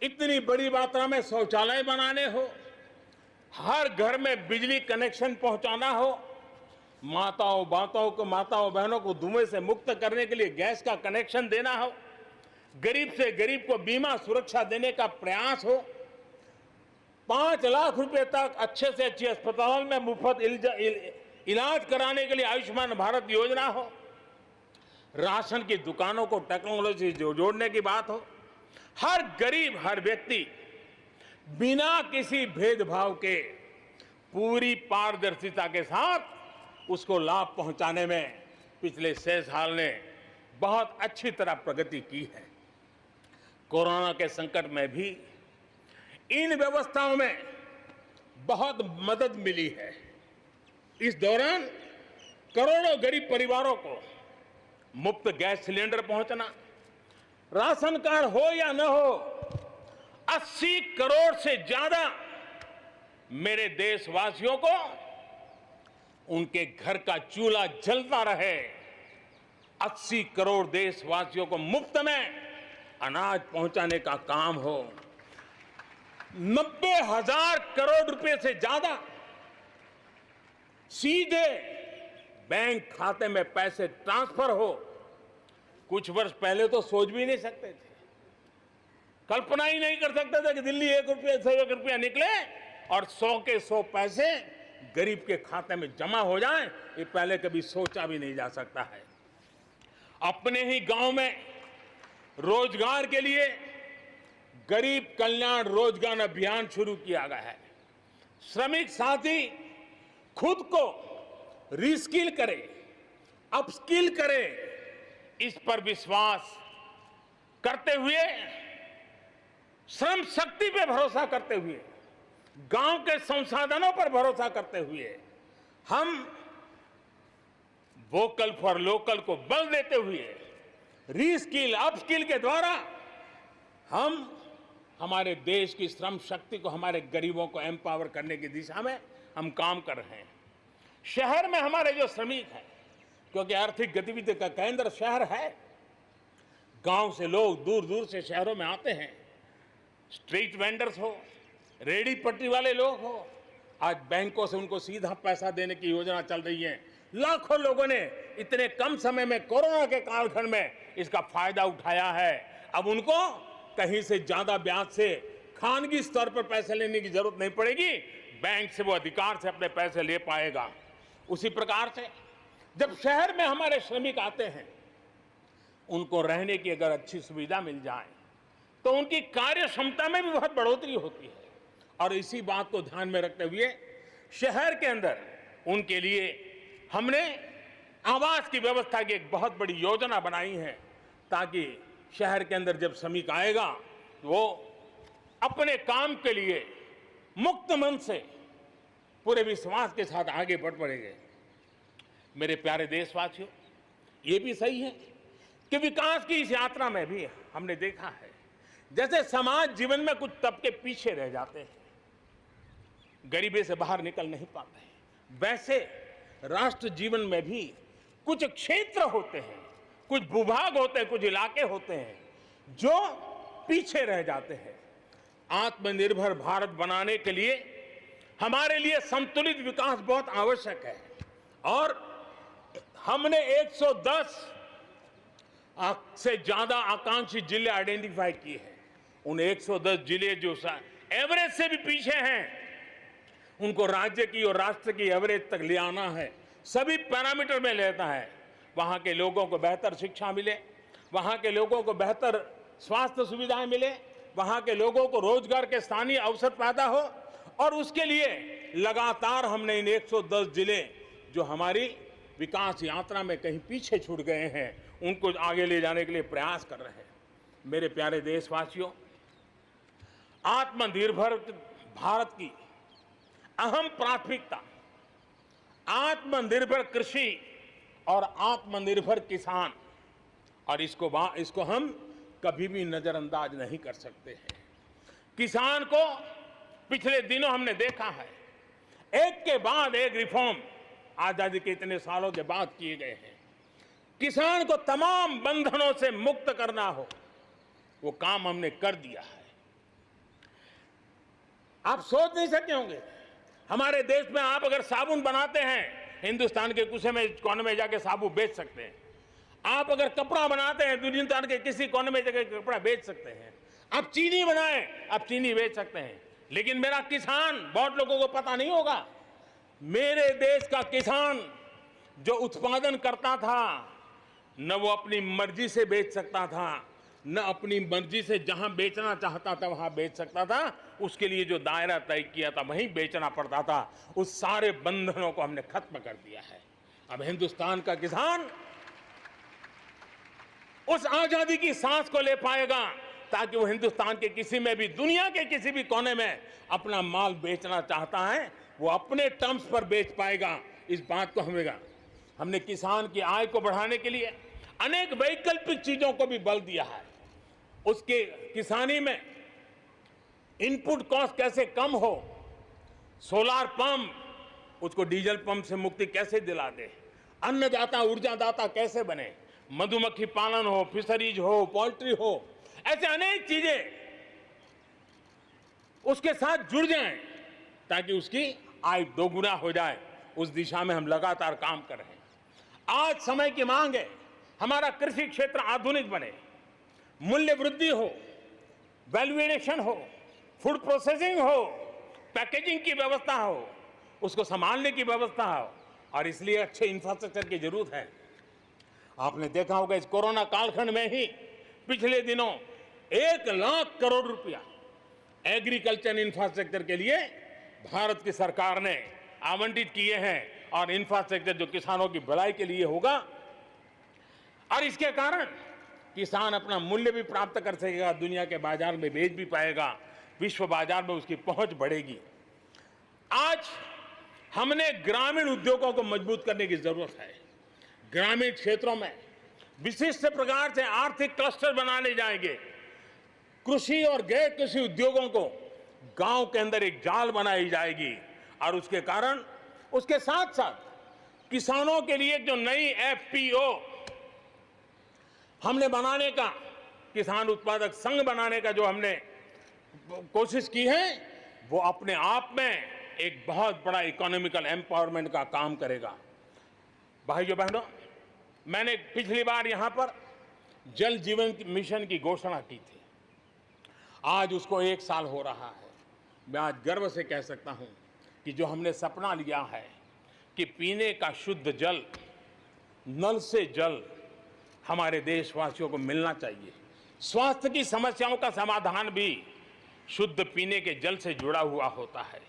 [SPEAKER 2] इतनी बड़ी मात्रा में शौचालय बनाने हो, हर घर में बिजली कनेक्शन पहुंचाना हो, माताओं बहनों को धुएं से मुक्त करने के लिए गैस का कनेक्शन देना हो, गरीब से गरीब को बीमा सुरक्षा देने का प्रयास हो, 5 लाख रुपए तक अच्छे से अच्छे अस्पताल में मुफ्त इलाज कराने के लिए आयुष्मान भारत योजना हो, राशन की दुकानों को टेक्नोलॉजी जोड़ने की बात हो, हर गरीब, हर व्यक्ति बिना किसी भेदभाव के पूरी पारदर्शिता के साथ उसको लाभ पहुंचाने में पिछले 6 साल ने बहुत अच्छी तरह प्रगति की है। कोरोना के संकट में भी इन व्यवस्थाओं में बहुत मदद मिली है। इस दौरान करोड़ों गरीब परिवारों को मुफ्त गैस सिलेंडर पहुंचना, राशन कार्ड हो या न हो, 80 करोड़ से ज्यादा मेरे देशवासियों को उनके घर का चूल्हा जलता रहे, 80 करोड़ देशवासियों को मुफ्त में अनाज पहुंचाने का काम हो, 90,000 करोड़ रुपए से ज्यादा सीधे बैंक खाते में पैसे ट्रांसफर हो। कुछ वर्ष पहले तो सोच भी नहीं सकते थे, कल्पना ही नहीं कर सकते थे कि दिल्ली 1 रुपये से 1 रुपया निकले और 100 के 100 पैसे गरीब के खाते में जमा हो जाए। ये पहले कभी सोचा भी नहीं जा सकता है। अपने ही गांव में रोजगार के लिए गरीब कल्याण रोजगार अभियान शुरू किया गया है। श्रमिक साथी खुद को रिस्किल करे, अपस्किल करे, इस पर विश्वास करते हुए, श्रम शक्ति पे भरोसा करते हुए, गांव के संसाधनों पर भरोसा करते हुए हम वोकल फॉर लोकल को बल देते हुए रीस्किल अपस्किल के द्वारा हम हमारे देश की श्रम शक्ति को, हमारे गरीबों को एम्पावर करने की दिशा में हम काम कर रहे हैं। शहर में हमारे जो श्रमिक हैं, क्योंकि आर्थिक गतिविधि का केंद्र शहर है, गांव से लोग दूर दूर से शहरों में आते हैं। स्ट्रीट वेंडर्स हो, रेडी पटरी वाले लोग हो, आज बैंकों से उनको सीधा पैसा देने की योजना चल रही है। लाखों लोगों ने इतने कम समय में कोरोना के कालखंड में इसका फायदा उठाया है। अब उनको कहीं से ज्यादा ब्याज से खानगी स्तर पर पैसे लेने की जरूरत नहीं पड़ेगी, बैंक से वो अधिकार से अपने पैसे ले पाएगा। उसी प्रकार से जब शहर में हमारे श्रमिक आते हैं, उनको रहने की अगर अच्छी सुविधा मिल जाए तो उनकी कार्य क्षमता में भी बहुत बढ़ोतरी होती है। और इसी बात को ध्यान में रखते हुए शहर के अंदर उनके लिए हमने आवास की व्यवस्था की एक बहुत बड़ी योजना बनाई है, ताकि शहर के अंदर जब श्रमिक आएगा तो वो अपने काम के लिए मुक्त मन से पूरे विश्वास के साथ आगे बढ़ पड़ेंगे। मेरे प्यारे देशवासियों, ये भी सही है कि विकास की इस यात्रा में भी हमने देखा है, जैसे समाज जीवन में कुछ तबके पीछे रह जाते हैं, गरीबी से बाहर निकल नहीं पाते हैं, वैसे राष्ट्र जीवन में भी कुछ क्षेत्र होते हैं, कुछ भूभाग होते हैं, कुछ इलाके होते हैं जो पीछे रह जाते हैं। आत्मनिर्भर भारत बनाने के लिए हमारे लिए संतुलित विकास बहुत आवश्यक है। और हमने 110 से ज्यादा आकांक्षी जिले आइडेंटिफाई किए हैं। उन 110 जिले जो एवरेज से भी पीछे हैं, उनको राज्य की और राष्ट्र की एवरेज तक ले आना है। सभी पैरामीटर में लेता है। वहां के लोगों को बेहतर शिक्षा मिले, वहां के लोगों को बेहतर स्वास्थ्य सुविधाएं मिले, वहां के लोगों को रोजगार के स्थानीय अवसर पैदा हो। और उसके लिए लगातार हमने इन 110 जिले जो हमारी विकास यात्रा में कहीं पीछे छूट गए हैं, उनको आगे ले जाने के लिए प्रयास कर रहे हैं। मेरे प्यारे देशवासियों, आत्मनिर्भर भारत की अहम प्राथमिकता आत्मनिर्भर कृषि और आत्मनिर्भर किसान, और इसको हम कभी भी नजरअंदाज नहीं कर सकते हैं। किसान को पिछले दिनों हमने देखा है, एक के बाद एक रिफॉर्म आजादी के इतने सालों के बाद किए गए हैं। किसान को तमाम बंधनों से मुक्त करना हो, वो काम हमने कर दिया है। आप सोच नहीं सकते होंगे, हमारे देश में आप अगर साबुन बनाते हैं, हिंदुस्तान के कोने में जाके साबुन बेच सकते हैं। आप अगर कपड़ा बनाते हैं, हिंदुस्तान के किसी कोने में जाके कपड़ा बेच सकते हैं। आप चीनी बनाएं, आप चीनी बेच सकते हैं। लेकिन मेरा किसान, बहुत लोगों को पता नहीं होगा, मेरे देश का किसान जो उत्पादन करता था, न वो अपनी मर्जी से बेच सकता था, न अपनी मर्जी से जहां बेचना चाहता था वहां बेच सकता था। उसके लिए जो दायरा तय किया था वहीं बेचना पड़ता था। उस सारे बंधनों को हमने खत्म कर दिया है। अब हिंदुस्तान का किसान उस आजादी की सांस को ले पाएगा, ताकि वो हिंदुस्तान के किसी में भी, दुनिया के किसी भी कोने में अपना माल बेचना चाहता है, वो अपने टर्म्स पर बेच पाएगा। इस बात को हमने किसान की आय को बढ़ाने के लिए अनेक वैकल्पिक चीजों को भी बल दिया है। उसके किसानी में इनपुट कॉस्ट कैसे कम हो, सोलार पंप, उसको डीजल पंप से मुक्ति कैसे दिला दे, अन्नदाता ऊर्जादाता कैसे बने, मधुमक्खी पालन हो, फिशरीज हो, पोल्ट्री हो, ऐसे अनेक चीजें उसके साथ जुड़ जाएं, ताकि उसकी आय दोगुना हो जाए। उस दिशा में हम लगातार काम कर रहे हैं। आज समय की मांग है, हमारा कृषि क्षेत्र आधुनिक बने, मूल्य वृद्धि हो, वैल्यू एडिशन हो, फूड प्रोसेसिंग हो, पैकेजिंग की व्यवस्था हो, उसको संभालने की व्यवस्था हो, और इसलिए अच्छे इंफ्रास्ट्रक्चर की जरूरत है। आपने देखा होगा, इस कोरोना कालखंड में ही पिछले दिनों 1 लाख करोड़ रुपया एग्रीकल्चर इंफ्रास्ट्रक्चर के लिए भारत की सरकार ने आवंटित किए हैं और इंफ्रास्ट्रक्चर जो किसानों की भलाई के लिए होगा और इसके कारण किसान अपना मूल्य भी प्राप्त कर सकेगा, दुनिया के बाजार में बेच भी पाएगा, विश्व बाजार में उसकी पहुंच बढ़ेगी। आज हमने ग्रामीण उद्योगों को मजबूत करने की जरूरत है। ग्रामीण क्षेत्रों में विशिष्ट प्रकार से आर्थिक क्लस्टर बनाने जाएंगे। कृषि और गैर कृषि उद्योगों को गांव के अंदर एक जाल बनाई जाएगी और उसके कारण उसके साथ साथ किसानों के लिए जो नई एफपीओ हमने बनाने का, किसान उत्पादक संघ बनाने का जो हमने कोशिश की है, वो अपने आप में एक बहुत बड़ा इकोनॉमिकल एम्पावरमेंट का काम करेगा। भाइयों बहनों, मैंने पिछली बार यहां पर जल जीवन मिशन की घोषणा की थी। आज उसको 1 साल हो रहा है। मैं आज गर्व से कह सकता हूं कि जो हमने सपना लिया है कि पीने का शुद्ध जल, नल से जल हमारे देशवासियों को मिलना चाहिए। स्वास्थ्य की समस्याओं का समाधान भी शुद्ध पीने के जल से जुड़ा हुआ होता है।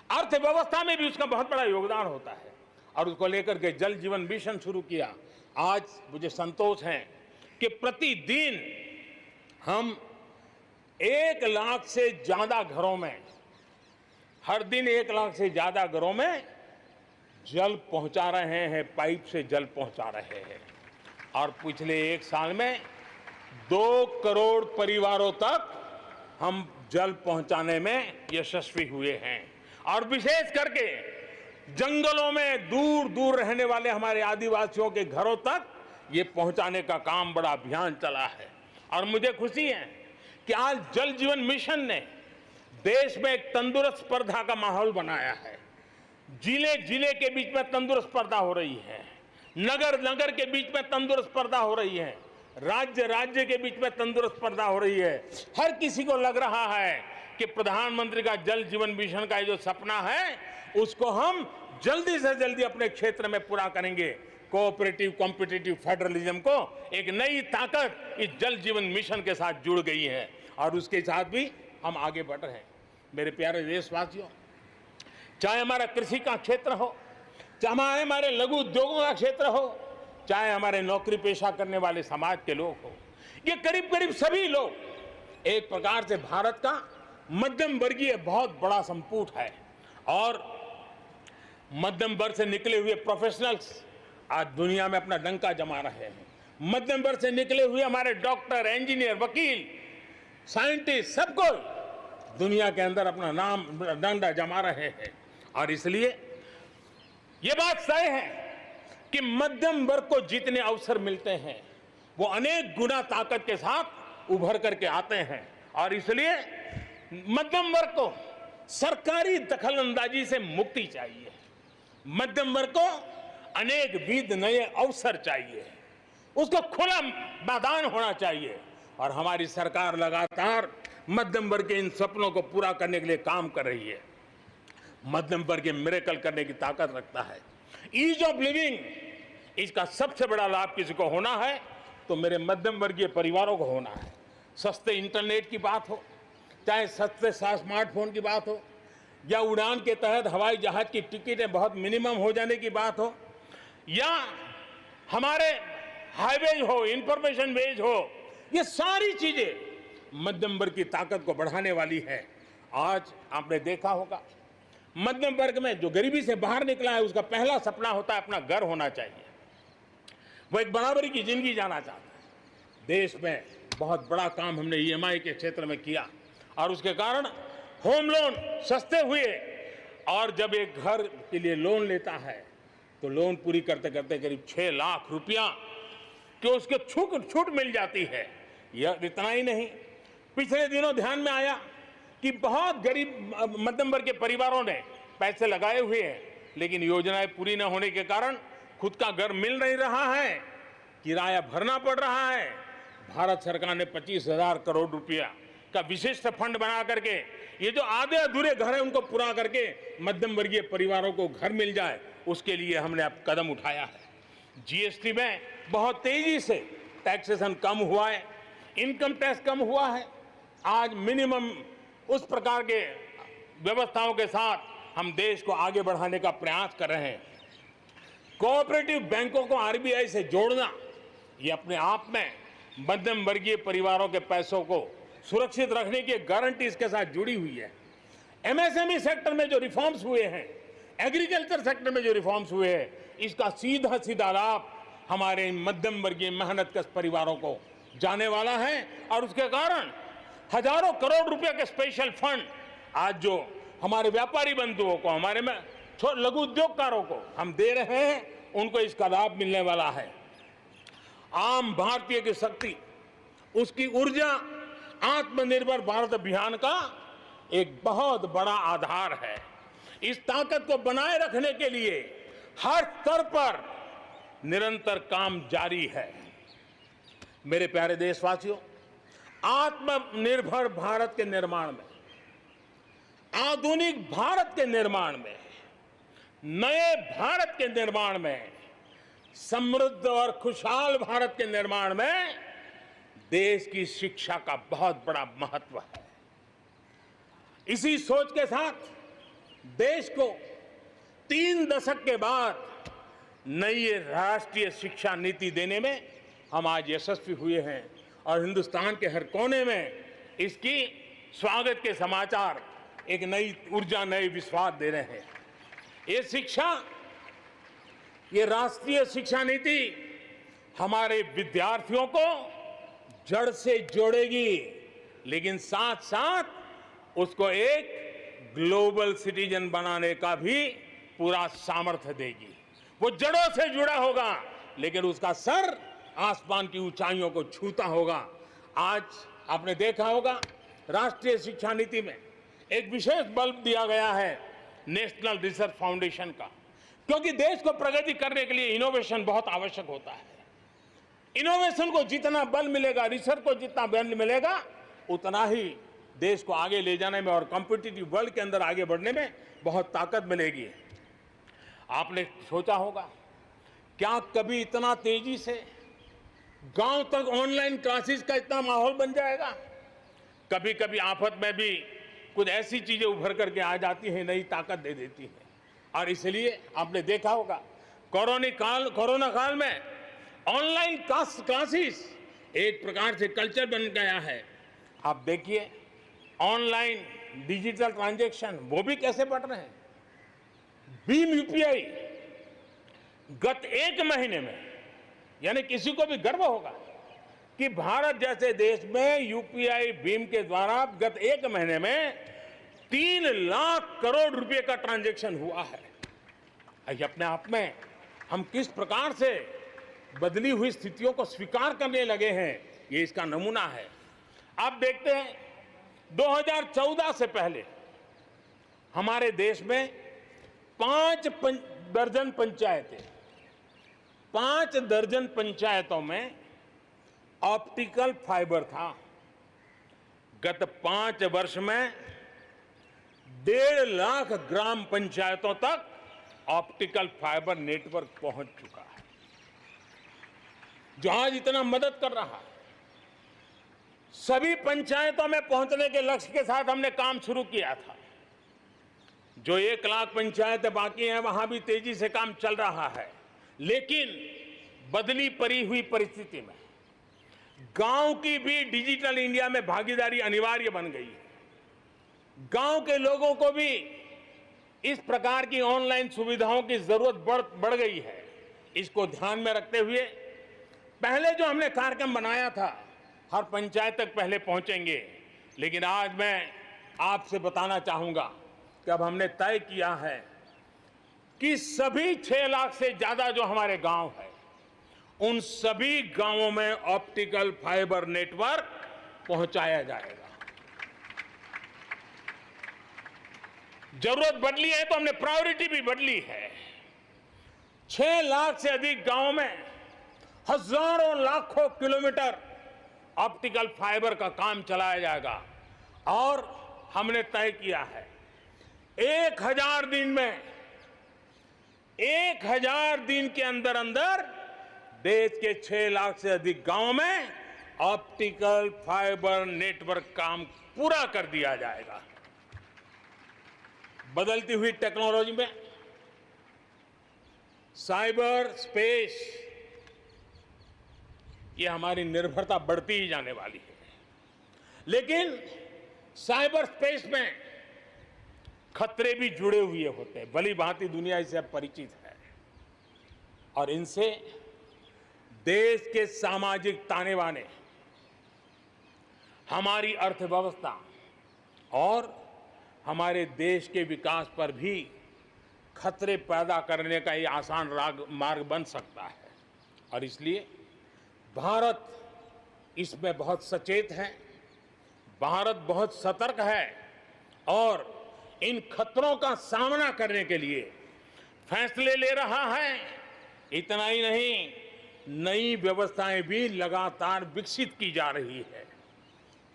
[SPEAKER 2] अर्थव्यवस्था में भी उसका बहुत बड़ा योगदान होता है और उसको लेकर के जल जीवन मिशन शुरू किया। आज मुझे संतोष है कि प्रतिदिन हम 1 लाख से ज्यादा घरों में, हर दिन 1 लाख से ज्यादा घरों में जल पहुंचा रहे हैं, पाइप से जल पहुंचा रहे हैं और पिछले 1 साल में 2 करोड़ परिवारों तक हम जल पहुंचाने में यशस्वी हुए हैं। और विशेष करके जंगलों में दूर दूर रहने वाले हमारे आदिवासियों के घरों तक ये पहुंचाने का काम, बड़ा अभियान चला है। और मुझे खुशी है कि आज जल जीवन मिशन ने देश में एक तंदुरुस्त स्पर्धा का माहौल बनाया है। जिले जिले के बीच में तंदुरुस्त स्पर्धा हो रही है, नगर नगर के बीच में तंदुरुस्त स्पर्धा हो रही है, राज्य राज्य के बीच में तंदुरुस्त स्पर्धा हो रही है। हर किसी को लग रहा है कि प्रधानमंत्री का जल जीवन मिशन का जो सपना है उसको हम जल्दी से जल्दी अपने क्षेत्र में पूरा करेंगे। कोऑपरेटिव कॉम्पिटिटिव फेडरलिज्म को एक नई ताकत इस जल जीवन मिशन के साथ जुड़ गई है और उसके साथ भी हम आगे बढ़ रहे हैं। मेरे प्यारे देशवासियों, चाहे हमारा कृषि का क्षेत्र हो, चाहे हमारे लघु उद्योगों का क्षेत्र हो, चाहे हमारे नौकरी पेशा करने वाले समाज के लोग हो, ये करीब करीब सभी लोग एक प्रकार से भारत का मध्यम वर्गीय बहुत बड़ा संपुट है। और मध्यम वर्ग से निकले हुए प्रोफेशनल्स आज दुनिया में अपना डंका जमा रहे हैं। मध्यम वर्ग से निकले हुए हमारे डॉक्टर, इंजीनियर, वकील, साइंटिस्ट, सब कोई दुनिया के अंदर अपना नाम डंडा जमा रहे हैं। और इसलिए ये बात तय है कि मध्यम वर्ग को जितने अवसर मिलते हैं वो अनेक गुना ताकत के साथ उभर करके आते हैं। और इसलिए मध्यम वर्ग को सरकारी दखलंदाजी से मुक्ति चाहिए। मध्यम वर्ग को अनेक विध नए अवसर चाहिए, उसको खुला मैदान होना चाहिए। और हमारी सरकार लगातार मध्यम वर्ग के इन सपनों को पूरा करने के लिए काम कर रही है। मध्यम वर्ग मिरेकल करने की ताकत रखता है। ईज ऑफ लिविंग, इसका सबसे बड़ा लाभ किसी को होना है तो मेरे मध्यम वर्गीय परिवारों को होना है। सस्ते इंटरनेट की बात हो, चाहे सस्ते स्मार्टफोन की बात हो, या उड़ान के तहत हवाई जहाज की टिकटें बहुत मिनिमम हो जाने की बात हो, या हमारे हाईवेज हो, इंफॉर्मेशन वेज हो, ये सारी चीजें मध्यम वर्ग की ताकत को बढ़ाने वाली है। आज आपने देखा होगा मध्यम वर्ग में जो गरीबी से बाहर निकला है उसका पहला सपना होता है अपना घर होना चाहिए। वो एक बराबरी की जिंदगी जाना चाहता है। देश में बहुत बड़ा काम हमने ईएमआई के क्षेत्र में किया और उसके कारण होम लोन सस्ते हुए। और जब एक घर के लिए लोन लेता है तो लोन पूरी करते करते करीब 6 लाख रुपया कि उसके छूट मिल जाती है। यह इतना ही नहीं, पिछले दिनों ध्यान में आया कि बहुत गरीब मध्यम वर्ग के परिवारों ने पैसे लगाए हुए हैं लेकिन योजनाएं पूरी न होने के कारण खुद का घर मिल नहीं रहा है, किराया भरना पड़ रहा है। भारत सरकार ने 25,000 करोड़ रुपया का विशिष्ट फंड बना करके ये जो आधे अधूरे घर हैं उनको पूरा करके मध्यम वर्गीय परिवारों को घर मिल जाए, उसके लिए हमने अब कदम उठाया है। जीएसटी में बहुत तेजी से टैक्सेशन कम हुआ है, इनकम टैक्स कम हुआ है। आज मिनिमम उस प्रकार के व्यवस्थाओं के साथ हम देश को आगे बढ़ाने का प्रयास कर रहे हैं। कोऑपरेटिव बैंकों को आरबीआई से जोड़ना, ये अपने आप में मध्यम वर्गीय परिवारों के पैसों को सुरक्षित रखने की गारंटी इसके साथ जुड़ी हुई है। एमएसएमई सेक्टर में जो रिफॉर्म्स हुए हैं, एग्रीकल्चर सेक्टर में जो रिफॉर्म्स हुए हैं, इसका सीधा सीधा लाभ हमारे मध्यम वर्गीय मेहनतकश परिवारों को जाने वाला है। और उसके कारण हजारों करोड़ रुपए के स्पेशल फंड आज जो हमारे व्यापारी बंधुओं को, हमारे में लघु उद्योगकारों को हम दे रहे हैं, उनको इसका लाभ मिलने वाला है। आम भारतीय की शक्ति, उसकी ऊर्जा आत्मनिर्भर भारत अभियान का एक बहुत बड़ा आधार है। इस ताकत को बनाए रखने के लिए हर स्तर पर निरंतर काम जारी है। मेरे प्यारे देशवासियों, आत्मनिर्भर भारत के निर्माण में, आधुनिक भारत के निर्माण में, नए भारत के निर्माण में, समृद्ध और खुशहाल भारत के निर्माण में देश की शिक्षा का बहुत बड़ा महत्व है। इसी सोच के साथ देश को 3 दशक के बाद नई राष्ट्रीय शिक्षा नीति देने में हम आज यशस्वी हुए हैं और हिंदुस्तान के हर कोने में इसकी स्वागत के समाचार एक नई ऊर्जा, नए विश्वास दे रहे हैं। ये शिक्षा, ये राष्ट्रीय शिक्षा नीति हमारे विद्यार्थियों को जड़ से जोड़ेगी, लेकिन साथ साथ उसको एक ग्लोबल सिटीजन बनाने का भी पूरा सामर्थ्य देगी। वो जड़ों से जुड़ा होगा, लेकिन उसका सर आसमान की ऊंचाइयों को छूता होगा। आज आपने देखा होगा, राष्ट्रीय शिक्षा नीति में एक विशेष बल दिया गया है नेशनल रिसर्च फाउंडेशन का, क्योंकि देश को प्रगति करने के लिए इनोवेशन बहुत आवश्यक होता है। इनोवेशन को जितना बल मिलेगा, रिसर्च को जितना बल मिलेगा, उतना ही देश को आगे ले जाने में और कॉम्पिटिटिव वर्ल्ड के अंदर आगे बढ़ने में बहुत ताकत मिलेगी। आपने सोचा होगा, क्या कभी इतना तेजी से गांव तक ऑनलाइन क्लासेस का इतना माहौल बन जाएगा? कभी कभी आफत में भी कुछ ऐसी चीजें उभर करके आ जाती हैं, नई ताकत दे देती हैं। और इसलिए आपने देखा होगा, कोरोना काल में ऑनलाइन क्लासेस एक प्रकार से कल्चर बन गया है। आप देखिए, ऑनलाइन डिजिटल ट्रांजैक्शन वो भी कैसे बढ़ रहे हैं। भीम यूपीआई गत 1 महीने में, यानी किसी को भी गर्व होगा कि भारत जैसे देश में यूपीआई भीम के द्वारा गत 1 महीने में 3 लाख करोड़ रुपए का ट्रांजैक्शन हुआ है। ये अपने आप में हम किस प्रकार से बदली हुई स्थितियों को स्वीकार करने लगे हैं, ये इसका नमूना है। आप देखते हैं, 2014 से पहले हमारे देश में 5 दर्जन पंचायतें, 5 दर्जन पंचायतों में ऑप्टिकल फाइबर था। गत 5 वर्ष में 1.5 लाख ग्राम पंचायतों तक ऑप्टिकल फाइबर नेटवर्क पहुंच चुका है, जो आज इतना मदद कर रहा है। सभी पंचायतों में पहुंचने के लक्ष्य के साथ हमने काम शुरू किया था। जो 1 लाख पंचायतें बाकी हैं, वहां भी तेजी से काम चल रहा है। लेकिन बदली पड़ी हुई परिस्थिति में गांव की भी डिजिटल इंडिया में भागीदारी अनिवार्य बन गई है। गांव के लोगों को भी इस प्रकार की ऑनलाइन सुविधाओं की जरूरत बढ़ गई है। इसको ध्यान में रखते हुए पहले जो हमने कार्यक्रम बनाया था, हर पंचायत तक पहले पहुंचेंगे, लेकिन आज मैं आपसे बताना चाहूंगा कि अब हमने तय किया है कि सभी 6 लाख से ज्यादा जो हमारे गांव है, उन सभी गांवों में ऑप्टिकल फाइबर नेटवर्क पहुंचाया जाएगा। जरूरत बदली है तो हमने प्रायोरिटी भी बदली है। 6 लाख से अधिक गांवों में हजारों लाखों किलोमीटर ऑप्टिकल फाइबर का काम चलाया जाएगा। और हमने तय किया है 1000 दिन में, 1000 दिन के अंदर अंदर देश के 6 लाख से अधिक गांवों में ऑप्टिकल फाइबर नेटवर्क काम पूरा कर दिया जाएगा। बदलती हुई टेक्नोलॉजी में साइबर स्पेस, ये हमारी निर्भरता बढ़ती ही जाने वाली है। लेकिन साइबर स्पेस में खतरे भी जुड़े हुए होते हैं, भली भांति दुनिया इससे अब परिचित है, और इनसे देश के सामाजिक ताने बाने, हमारी अर्थव्यवस्था और हमारे देश के विकास पर भी खतरे पैदा करने का ये आसान मार्ग बन सकता है। और इसलिए भारत इसमें बहुत सचेत है, भारत बहुत सतर्क है और इन खतरों का सामना करने के लिए फैसले ले रहा है। इतना ही नहीं, नई व्यवस्थाएं भी लगातार विकसित की जा रही है।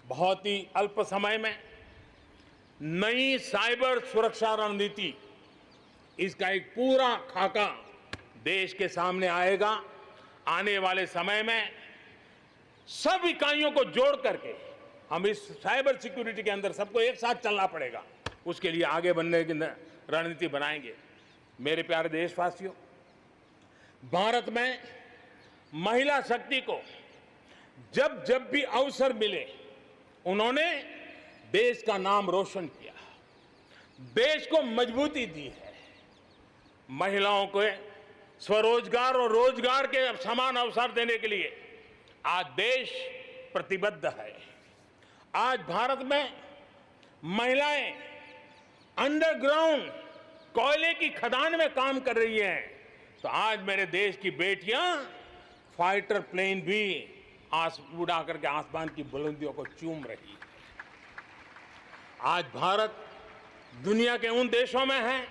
[SPEAKER 2] बहुत ही अल्प समय में नई साइबर सुरक्षा रणनीति, इसका एक पूरा खाका देश के सामने आएगा। आने वाले समय में सब इकाइयों को जोड़ करके हम इस साइबर सिक्योरिटी के अंदर सबको एक साथ चलना पड़ेगा, उसके लिए आगे बढ़ने की रणनीति बनाएंगे। मेरे प्यारे देशवासियों, भारत में महिला शक्ति को जब जब भी अवसर मिले उन्होंने देश का नाम रोशन किया, देश को मजबूती दी है। महिलाओं को स्वरोजगार और रोजगार के समान अवसर देने के लिए आज देश प्रतिबद्ध है। आज भारत में महिलाएं अंडरग्राउंड कोयले की खदान में काम कर रही हैं, तो आज मेरे देश की बेटियां फाइटर प्लेन भी उड़ा करके आसमान की बुलंदियों को चूम रही है। आज भारत दुनिया के उन देशों में है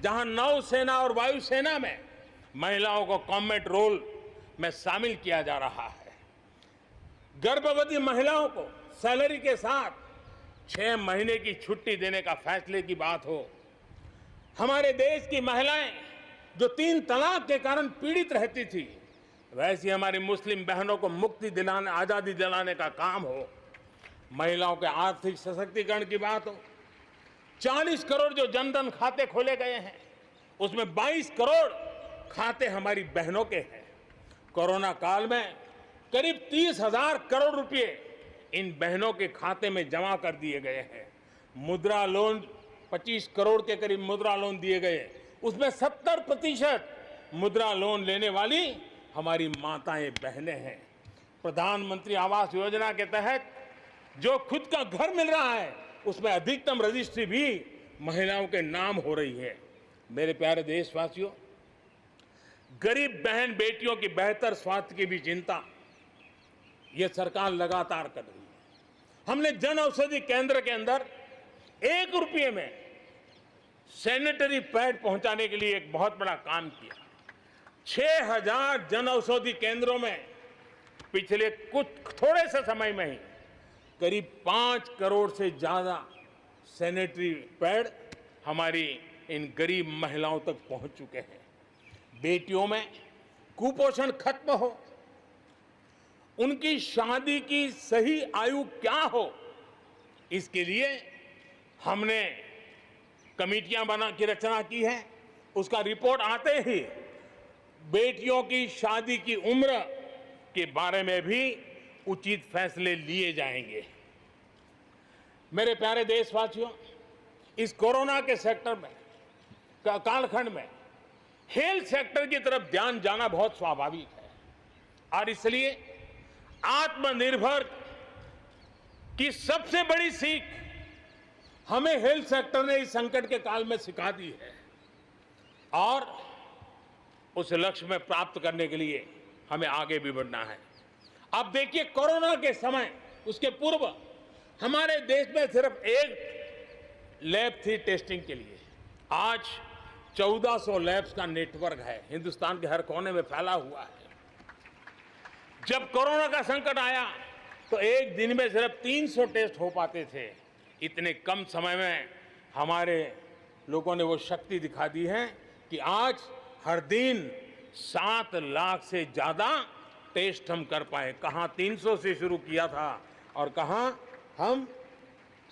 [SPEAKER 2] जहां नौसेना और वायुसेना में महिलाओं को कॉम्बैट रोल में शामिल किया जा रहा है। गर्भवती महिलाओं को सैलरी के साथ 6 महीने की छुट्टी देने का फैसले की बात हो, हमारे देश की महिलाएं जो 3 तलाक के कारण पीड़ित रहती थी, वैसी हमारी मुस्लिम बहनों को मुक्ति दिलाने, आजादी दिलाने का काम हो, महिलाओं के आर्थिक सशक्तिकरण की बात हो। 40 करोड़ जो जनधन खाते खोले गए हैं, उसमें 22 करोड़ खाते हमारी बहनों के हैं। कोरोना काल में करीब 30,000 करोड़ रुपए इन बहनों के खाते में जमा कर दिए गए हैं। मुद्रा लोन 25 करोड़ के करीब मुद्रा लोन दिए गए, उसमें 70% मुद्रा लोन लेने वाली हमारी माताएं बहनें हैं। प्रधानमंत्री आवास योजना के तहत जो खुद का घर मिल रहा है, उसमें अधिकतम रजिस्ट्री भी महिलाओं के नाम हो रही है। मेरे प्यारे देशवासियों, गरीब बहन बेटियों की बेहतर स्वास्थ्य की भी चिंता यह सरकार लगातार कर रही है। हमने जन औषधि केंद्र के अंदर 1 रुपये में सैनिटरी पैड पहुंचाने के लिए एक बहुत बड़ा काम किया। 6000 जन औषधि केंद्रों में पिछले कुछ थोड़े से समय में ही करीब 5 करोड़ से ज्यादा सैनिटरी पैड हमारी इन गरीब महिलाओं तक पहुंच चुके हैं। बेटियों में कुपोषण खत्म हो, उनकी शादी की सही आयु क्या हो, इसके लिए हमने कमेटियां बना की रचना की है। उसका रिपोर्ट आते ही बेटियों की शादी की उम्र के बारे में भी उचित फैसले लिए जाएंगे। मेरे प्यारे देशवासियों, इस कोरोना के सेक्टर में कालखंड में हेल्थ सेक्टर की तरफ ध्यान जाना बहुत स्वाभाविक है, और इसलिए आत्मनिर्भर की सबसे बड़ी सीख हमें हेल्थ सेक्टर ने इस संकट के काल में सिखा दी है, और उस लक्ष्य में प्राप्त करने के लिए हमें आगे भी बढ़ना है। अब देखिए, कोरोना के समय, उसके पूर्व हमारे देश में सिर्फ एक लैब थी टेस्टिंग के लिए। आज 1400 लैब्स का नेटवर्क है, हिंदुस्तान के हर कोने में फैला हुआ है। जब कोरोना का संकट आया तो एक दिन में सिर्फ 300 टेस्ट हो पाते थे। इतने कम समय में हमारे लोगों ने वो शक्ति दिखा दी है कि आज हर दिन 7 लाख से ज्यादा टेस्ट हम कर पाए, कहाँ 300 से शुरू किया था और कहाँ हम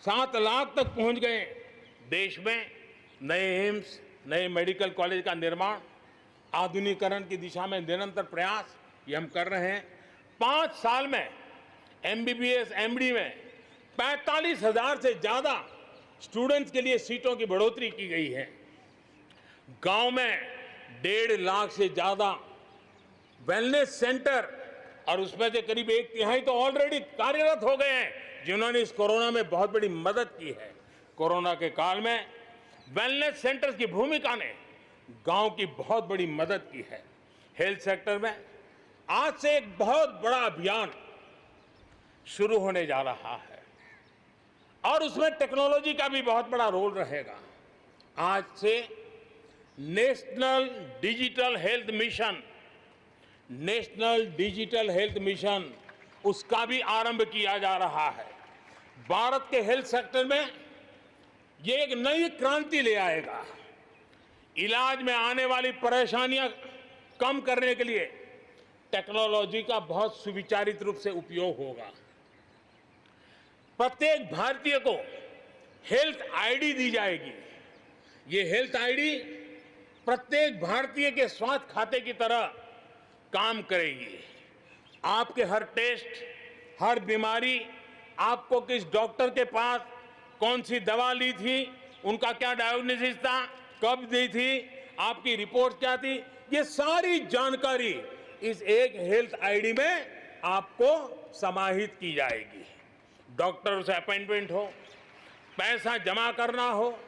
[SPEAKER 2] 7 लाख तक पहुंच गए। देश में नए एम्स, नए मेडिकल कॉलेज का निर्माण, आधुनिकीकरण की दिशा में निरंतर प्रयास ये हम कर रहे हैं। 5 साल में MBBS, MD में 45,000 से ज़्यादा स्टूडेंट्स के लिए सीटों की बढ़ोतरी की गई है। गांव में 1.5 लाख से ज़्यादा वेलनेस सेंटर, और उसमें से करीब 1/3 तो ऑलरेडी कार्यरत हो गए हैं, जिन्होंने इस कोरोना में बहुत बड़ी मदद की है। कोरोना के काल में वेलनेस सेंटर्स की भूमिका ने गांव की बहुत बड़ी मदद की है। हेल्थ सेक्टर में आज से एक बहुत बड़ा अभियान शुरू होने जा रहा है और उसमें टेक्नोलॉजी का भी बहुत बड़ा रोल रहेगा। आज से नेशनल डिजिटल हेल्थ मिशन उसका भी आरंभ किया जा रहा है। भारत के हेल्थ सेक्टर में ये एक नई क्रांति ले आएगा। इलाज में आने वाली परेशानियां कम करने के लिए टेक्नोलॉजी का बहुत सुविचारित रूप से उपयोग होगा। प्रत्येक भारतीय को हेल्थ आईडी दी जाएगी। ये हेल्थ आईडी प्रत्येक भारतीय के स्वास्थ्य खाते की तरह काम करेगी। आपके हर टेस्ट, हर बीमारी, आपको किस डॉक्टर के पास कौन सी दवा ली थी, उनका क्या डायग्नोसिस था, कब दी थी, आपकी रिपोर्ट क्या थी, ये सारी जानकारी इस एक हेल्थ आईडी में आपको समाहित की जाएगी। डॉक्टर से अपॉइंटमेंट हो, पैसा जमा करना हो,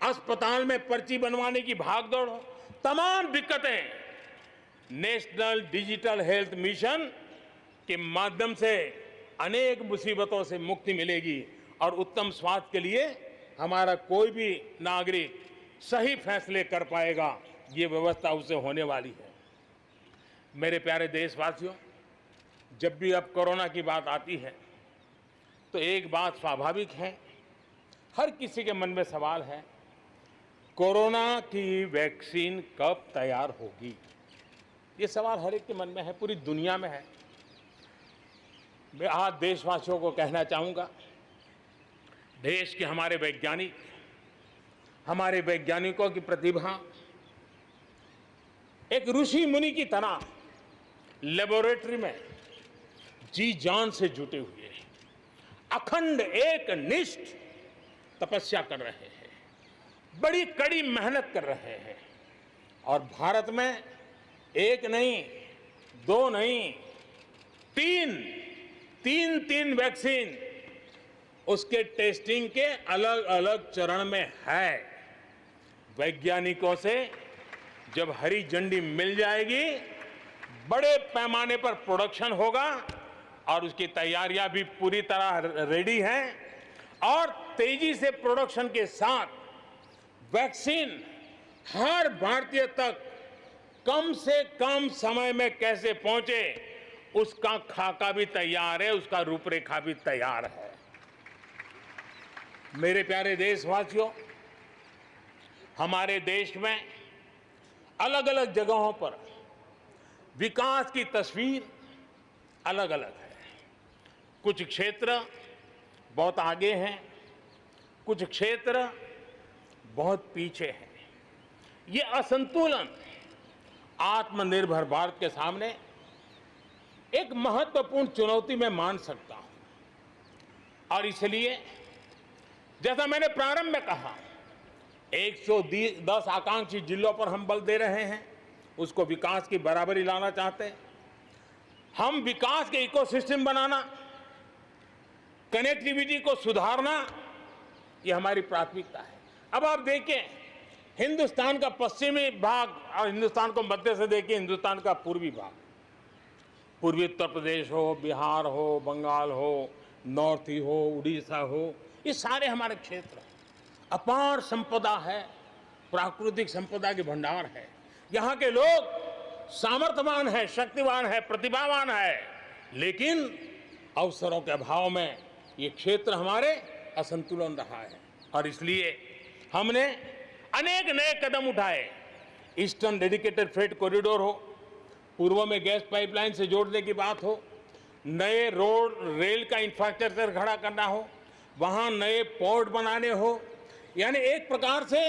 [SPEAKER 2] अस्पताल में पर्ची बनवाने की भागदौड़ हो, तमाम दिक्कतें नेशनल डिजिटल हेल्थ मिशन के माध्यम से अनेक मुसीबतों से मुक्ति मिलेगी और उत्तम स्वास्थ्य के लिए हमारा कोई भी नागरिक सही फैसले कर पाएगा। ये व्यवस्था उसे होने वाली है। मेरे प्यारे देशवासियों, जब भी अब कोरोना की बात आती है तो एक बात स्वाभाविक है, हर किसी के मन में सवाल है, कोरोना की वैक्सीन कब तैयार होगी? ये सवाल हर एक के मन में है, पूरी दुनिया में है। मैं आज देशवासियों को कहना चाहूँगा, देश के हमारे वैज्ञानिकों की प्रतिभा एक ऋषि मुनि की तरह लेबोरेटरी में जी जान से जुटे हुए हैं, अखंड एक निष्ठ तपस्या कर रहे हैं, बड़ी कड़ी मेहनत कर रहे हैं और भारत में एक नहीं, दो नहीं, तीन वैक्सीन उसके टेस्टिंग के अलग अलग चरण में है। वैज्ञानिकों से जब हरी झंडी मिल जाएगी, बड़े पैमाने पर प्रोडक्शन होगा और उसकी तैयारियां भी पूरी तरह रेडी हैं और तेजी से प्रोडक्शन के साथ वैक्सीन हर भारतीय तक कम से कम समय में कैसे पहुंचे, उसका खाका भी तैयार है, उसका रूपरेखा भी तैयार है। मेरे प्यारे देशवासियों, हमारे देश में अलग अलग जगहों पर विकास की तस्वीर अलग अलग है। कुछ क्षेत्र बहुत आगे हैं, कुछ क्षेत्र बहुत पीछे हैं। ये असंतुलन आत्मनिर्भर भारत के सामने एक महत्वपूर्ण चुनौती मैं मान सकता हूं और इसलिए जैसा मैंने प्रारंभ में कहा, 110 आकांक्षी जिलों पर हम बल दे रहे हैं, उसको विकास की बराबरी लाना चाहते हैं। हम विकास के इकोसिस्टम बनाना, कनेक्टिविटी को सुधारना, ये हमारी प्राथमिकता है। अब आप देखें, हिंदुस्तान का पश्चिमी भाग और हिंदुस्तान को मध्य से देखिए, हिंदुस्तान का पूर्वी भाग, पूर्वी उत्तर प्रदेश हो, बिहार हो, बंगाल हो, नॉर्थ ही हो, उड़ीसा हो, ये सारे हमारे क्षेत्र अपार संपदा है, प्राकृतिक संपदा के भंडार है। यहाँ के लोग सामर्थ्यवान है, शक्तिवान है, प्रतिभावान है, लेकिन अवसरों के अभाव में ये क्षेत्र हमारे असंतुलन रहा है और इसलिए हमने अनेक नए कदम उठाए। ईस्टर्न डेडिकेटेड फ्रेट कॉरिडोर हो, पूर्व में गैस पाइपलाइन से जोड़ने की बात हो, नए रोड रेल का इंफ्रास्ट्रक्चर खड़ा करना हो, वहां नए पोर्ट बनाने हो, यानी एक प्रकार से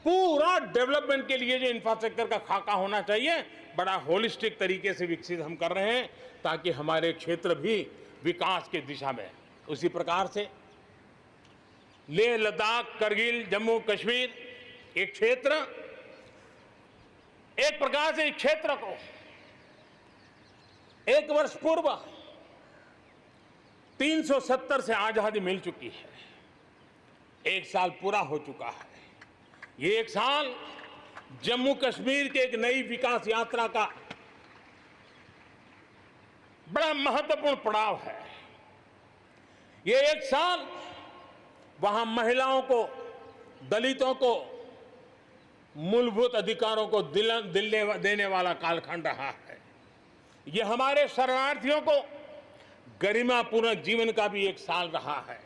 [SPEAKER 2] पूरा डेवलपमेंट के लिए जो इंफ्रास्ट्रक्चर का खाका होना चाहिए, बड़ा होलिस्टिक तरीके से विकसित हम कर रहे हैं ताकि हमारे क्षेत्र भी विकास की दिशा में। उसी प्रकार से लेह लद्दाख करगिल जम्मू कश्मीर एक क्षेत्र, एक प्रकार से इस क्षेत्र को 1 वर्ष पूर्व 370 से आजादी मिल चुकी है। 1 साल पूरा हो चुका है। ये 1 साल जम्मू कश्मीर के एक नई विकास यात्रा का बड़ा महत्वपूर्ण पड़ाव है। ये 1 साल वहां महिलाओं को, दलितों को मूलभूत अधिकारों को देने वाला कालखंड रहा है। ये हमारे शरणार्थियों को गरिमापूर्ण जीवन का भी 1 साल रहा है।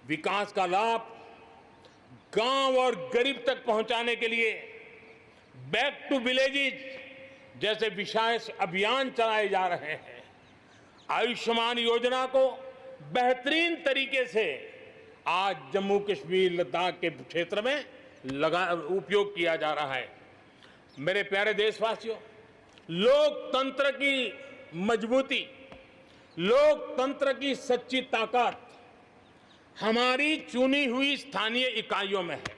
[SPEAKER 2] विकास का लाभ गांव और गरीब तक पहुंचाने के लिए बैक टू विलेजेस जैसे विशेष अभियान चलाए जा रहे हैं। आयुष्मान योजना को बेहतरीन तरीके से आज जम्मू कश्मीर लद्दाख के क्षेत्र में उपयोग किया जा रहा है। मेरे प्यारे देशवासियों, लोकतंत्र की मजबूती, लोकतंत्र की सच्ची ताकत हमारी चुनी हुई स्थानीय इकाइयों में है।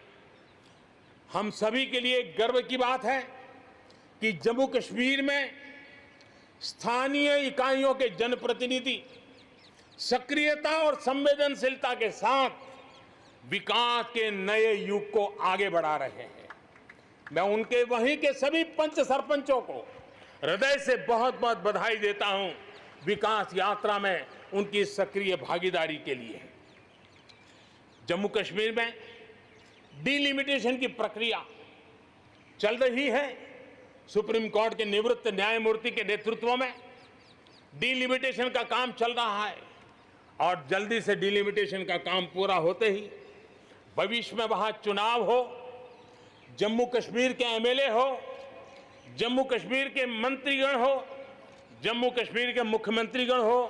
[SPEAKER 2] हम सभी के लिए गर्व की बात है कि जम्मू कश्मीर में स्थानीय इकाइयों के जनप्रतिनिधि सक्रियता और संवेदनशीलता के साथ विकास के नए युग को आगे बढ़ा रहे हैं। मैं उनके वहीं के सभी पंच सरपंचों को हृदय से बहुत बहुत बधाई देता हूं विकास यात्रा में उनकी सक्रिय भागीदारी के लिए। जम्मू कश्मीर में डिलिमिटेशन की प्रक्रिया चल रही है। सुप्रीम कोर्ट के निवृत्त न्यायमूर्ति के नेतृत्व में डिलिमिटेशन का काम चल रहा है और जल्दी से डिलिमिटेशन का काम पूरा होते ही भविष्य में वहां चुनाव हो, जम्मू कश्मीर के एमएलए हो, जम्मू कश्मीर के मंत्रीगण हो, जम्मू कश्मीर के मुख्यमंत्रीगण हो,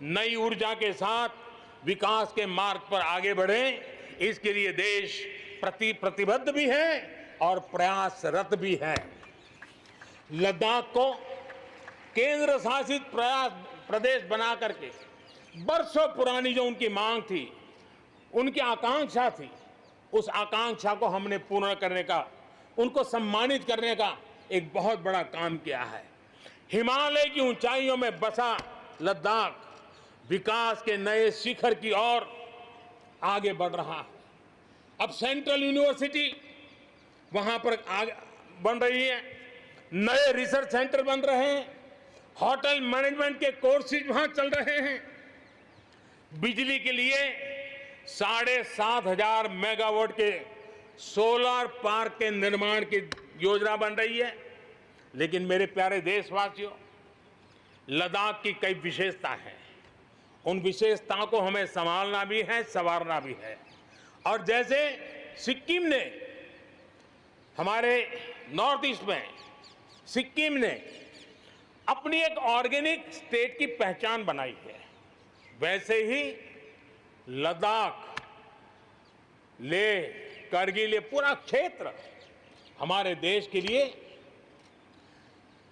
[SPEAKER 2] नई ऊर्जा के साथ विकास के मार्ग पर आगे बढ़े। इसके लिए देश प्रतिबद्ध भी है और प्रयासरत भी है। लद्दाख को केंद्र शासित प्रदेश बना करके बरसों पुरानी जो उनकी मांग थी, उनकी आकांक्षा थी, उस आकांक्षा को हमने पूर्ण करने का, उनको सम्मानित करने का एक बहुत बड़ा काम किया है। हिमालय की ऊंचाइयों में बसा लद्दाख विकास के नए शिखर की ओर आगे बढ़ रहा है। अब सेंट्रल यूनिवर्सिटी वहां पर बन रही है, नए रिसर्च सेंटर बन रहे हैं, होटल मैनेजमेंट के कोर्सेज वहां चल रहे हैं। बिजली के लिए 7,500 मेगावाट के सोलर पार्क के निर्माण की योजना बन रही है। लेकिन मेरे प्यारे देशवासियों, लद्दाख की कई विशेषता हैं। उन विशेषताओं को हमें संभालना भी है, संवारना भी है। और जैसे सिक्किम ने, हमारे नॉर्थ ईस्ट में सिक्किम ने अपनी एक ऑर्गेनिक स्टेट की पहचान बनाई है, वैसे ही लद्दाख, लेह, करगिल, ये पूरा क्षेत्र हमारे देश के लिए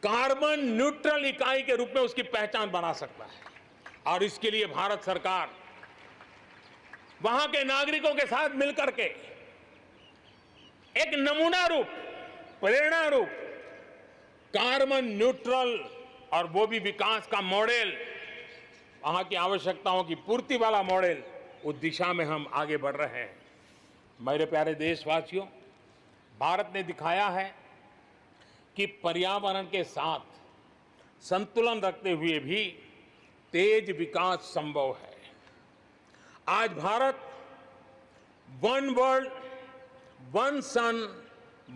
[SPEAKER 2] कार्बन न्यूट्रल इकाई के रूप में उसकी पहचान बना सकता है। और इसके लिए भारत सरकार वहां के नागरिकों के साथ मिलकर के एक नमूना रूप, प्रेरणा रूप कार्बन न्यूट्रल और वो भी विकास का मॉडल, वहां की आवश्यकताओं की पूर्ति वाला मॉडल, उस दिशा में हम आगे बढ़ रहे हैं। मेरे प्यारे देशवासियों, भारत ने दिखाया है कि पर्यावरण के साथ संतुलन रखते हुए भी तेज विकास संभव है। आज भारत वन वर्ल्ड, वन सन,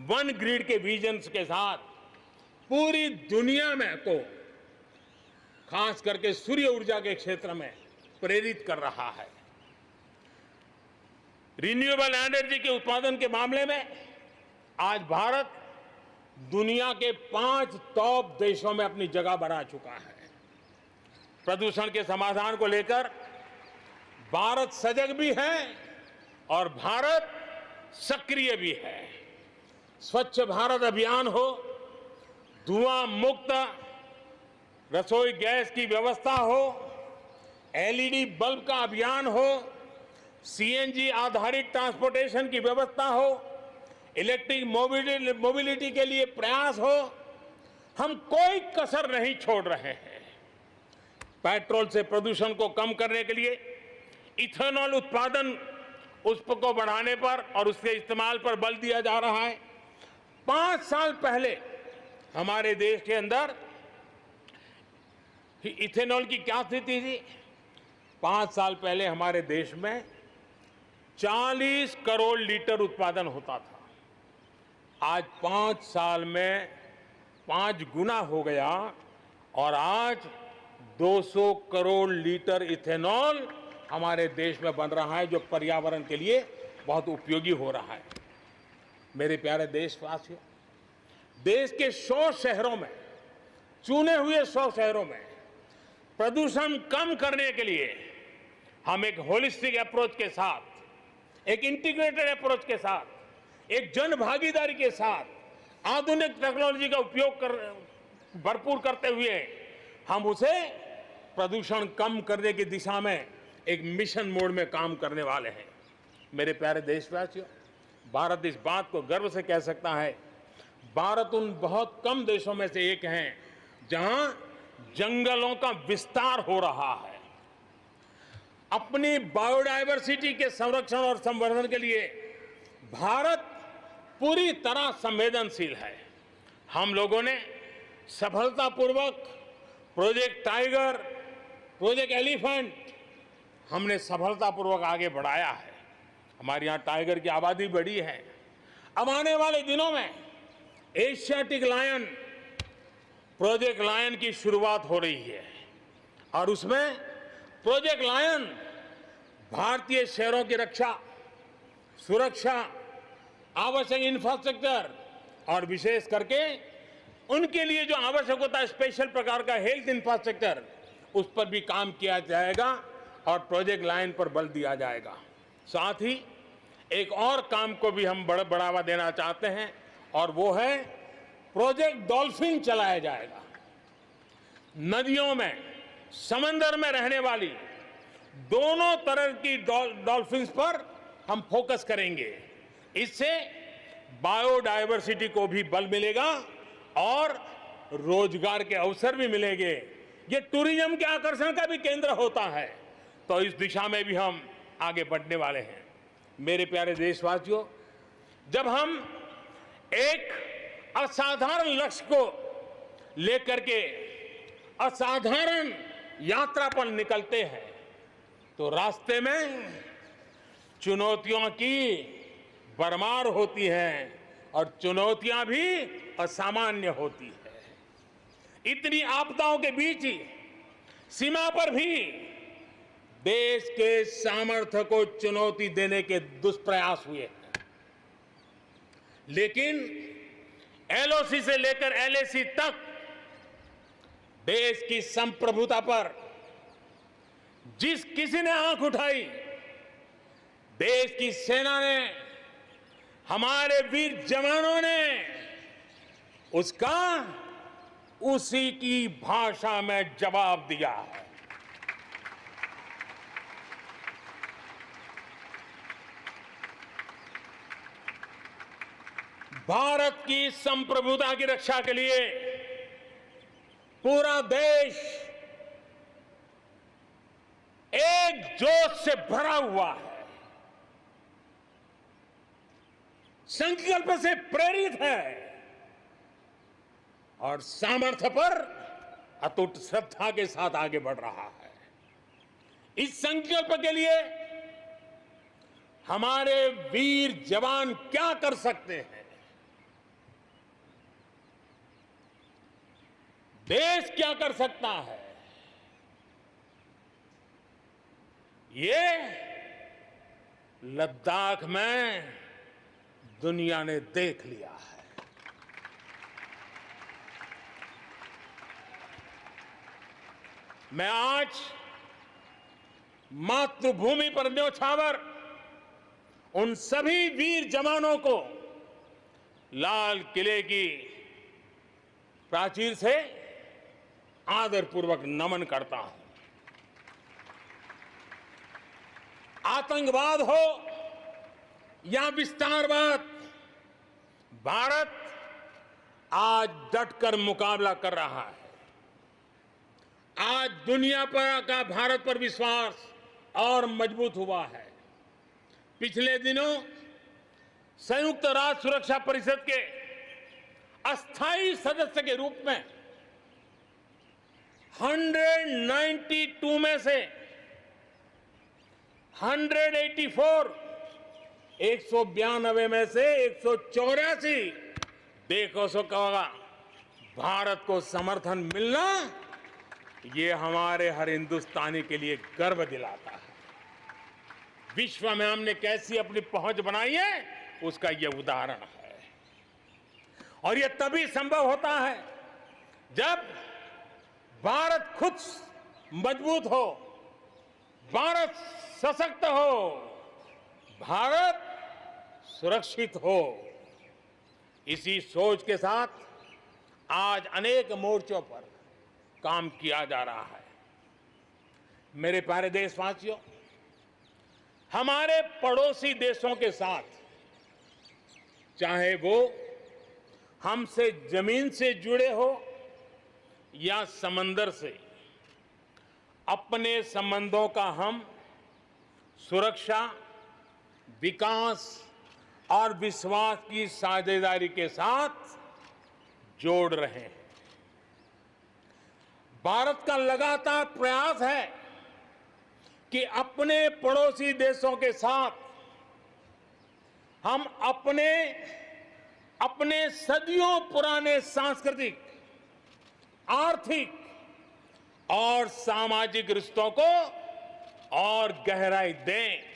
[SPEAKER 2] वन ग्रिड के विजन्स के साथ पूरी दुनिया में को खास करके सूर्य ऊर्जा के क्षेत्र में प्रेरित कर रहा है। रिन्यूएबल एनर्जी के उत्पादन के मामले में आज भारत दुनिया के 5 टॉप देशों में अपनी जगह बना चुका है। प्रदूषण के समाधान को लेकर भारत सजग भी है और भारत सक्रिय भी है। स्वच्छ भारत अभियान हो, धुआं मुक्त रसोई गैस की व्यवस्था हो, एलईडी बल्ब का अभियान हो, सीएनजी आधारित ट्रांसपोर्टेशन की व्यवस्था हो, इलेक्ट्रिक मोबिलिटी के लिए प्रयास हो, हम कोई कसर नहीं छोड़ रहे हैं। पेट्रोल से प्रदूषण को कम करने के लिए इथेनॉल उत्पादन उसको बढ़ाने पर और उसके इस्तेमाल पर बल दिया जा रहा है। 5 साल पहले हमारे देश के अंदर इथेनॉल की क्या स्थिति थी? 5 साल पहले हमारे देश में 40 करोड़ लीटर उत्पादन होता था। आज 5 साल में 5 गुना हो गया और आज 200 करोड़ लीटर इथेनॉल हमारे देश में बन रहा है, जो पर्यावरण के लिए बहुत उपयोगी हो रहा है। मेरे प्यारे देशवासियों, देश के 100 शहरों में, चुने हुए 100 शहरों में प्रदूषण कम करने के लिए हम एक होलिस्टिक अप्रोच के साथ, एक इंटीग्रेटेड अप्रोच के साथ, एक जन भागीदारी के साथ आधुनिक टेक्नोलॉजी का उपयोग भरपूर करते हुए हम उसे प्रदूषण कम करने की दिशा में एक मिशन मोड में काम करने वाले हैं। मेरे प्यारे देशवासियों, भारत इस बात को गर्व से कह सकता है, भारत उन बहुत कम देशों में से एक है जहां जंगलों का विस्तार हो रहा है। अपनी बायोडायवर्सिटी के संरक्षण और संवर्धन के लिए भारत पूरी तरह संवेदनशील है। हम लोगों ने सफलतापूर्वक प्रोजेक्ट टाइगर, प्रोजेक्ट एलिफेंट हमने सफलतापूर्वक आगे बढ़ाया है। हमारे यहाँ टाइगर की आबादी बढ़ी है। अब आने वाले दिनों में एशियाटिक लायन, प्रोजेक्ट लायन की शुरुआत हो रही है और उसमें प्रोजेक्ट लायन भारतीय शहरों की रक्षा, सुरक्षा, आवश्यक इंफ्रास्ट्रक्चर और विशेष करके उनके लिए जो आवश्यक होता है स्पेशल प्रकार का हेल्थ इंफ्रास्ट्रक्चर, उस पर भी काम किया जाएगा और प्रोजेक्ट लाइन पर बल दिया जाएगा। साथ ही एक और काम को भी हम बढ़ावा देना चाहते हैं और वो है प्रोजेक्ट डॉल्फिन चलाया जाएगा। नदियों में, समंदर में रहने वाली दोनों तरह की डॉल्फिन्स पर हम फोकस करेंगे। इससे बायोडायवर्सिटी को भी बल मिलेगा और रोजगार के अवसर भी मिलेंगे। ये टूरिज्म के आकर्षण का भी केंद्र होता है, तो इस दिशा में भी हम आगे बढ़ने वाले हैं। मेरे प्यारे देशवासियों, जब हम एक असाधारण लक्ष्य को लेकर के असाधारण यात्रा पर निकलते हैं तो रास्ते में चुनौतियों की भरमार होती है और चुनौतियां भी असामान्य होती है। इतनी आपदाओं के बीच ही सीमा पर भी देश के सामर्थ्य को चुनौती देने के दुष्प्रयास हुए हैं, लेकिन एलओसी से लेकर एलएसी तक देश की संप्रभुता पर जिस किसी ने आंख उठाई, देश की सेना ने, हमारे वीर जवानों ने उसका उसी की भाषा में जवाब दिया है। भारत की संप्रभुता की रक्षा के लिए पूरा देश एक जोश से भरा हुआ है, संकल्प से प्रेरित है और सामर्थ्य पर अटूट श्रद्धा के साथ आगे बढ़ रहा है। इस संकल्प के लिए हमारे वीर जवान क्या कर सकते हैं, देश क्या कर सकता है, ये लद्दाख में दुनिया ने देख लिया है। मैं आज मातृभूमि पर न्योछावर उन सभी वीर जवानों को लाल किले की प्राचीर से आदरपूर्वक नमन करता हूं। आतंकवाद हो या विस्तारवाद, भारत आज डटकर मुकाबला कर रहा है। आज दुनिया पर का भारत पर विश्वास और मजबूत हुआ है। पिछले दिनों संयुक्त राष्ट्र सुरक्षा परिषद के अस्थायी सदस्य के रूप में 192 में से 192 में से 184 देखो सो कहा भारत को समर्थन मिलना, ये हमारे हर हिंदुस्तानी के लिए गर्व दिलाता है। विश्व में हमने कैसी अपनी पहुंच बनाई है, उसका यह उदाहरण है। और यह तभी संभव होता है जब भारत खुद मजबूत हो, भारत सशक्त हो, भारत सुरक्षित हो। इसी सोच के साथ आज अनेक मोर्चों पर काम किया जा रहा है। मेरे प्यारे देशवासियों, हमारे पड़ोसी देशों के साथ, चाहे वो हमसे जमीन से जुड़े हो या समंदर से, अपने संबंधों का हम सुरक्षा, विकास और विश्वास की साझेदारी के साथ जोड़ रहे हैं। भारत का लगातार प्रयास है कि अपने पड़ोसी देशों के साथ हम अपने सदियों पुराने सांस्कृतिक, आर्थिक और सामाजिक रिश्तों को और गहराई दें।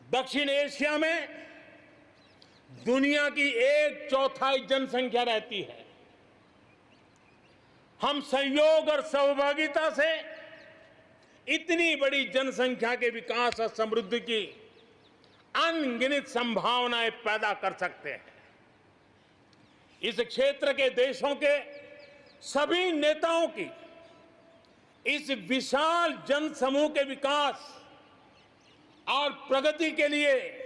[SPEAKER 2] दक्षिण एशिया में दुनिया की 1/4 जनसंख्या रहती है। हम सहयोग और सहभागिता से इतनी बड़ी जनसंख्या के विकास और समृद्धि की अनगिनत संभावनाएं पैदा कर सकते हैं। इस क्षेत्र के देशों के सभी नेताओं की इस विशाल जनसमूह के विकास और प्रगति के लिए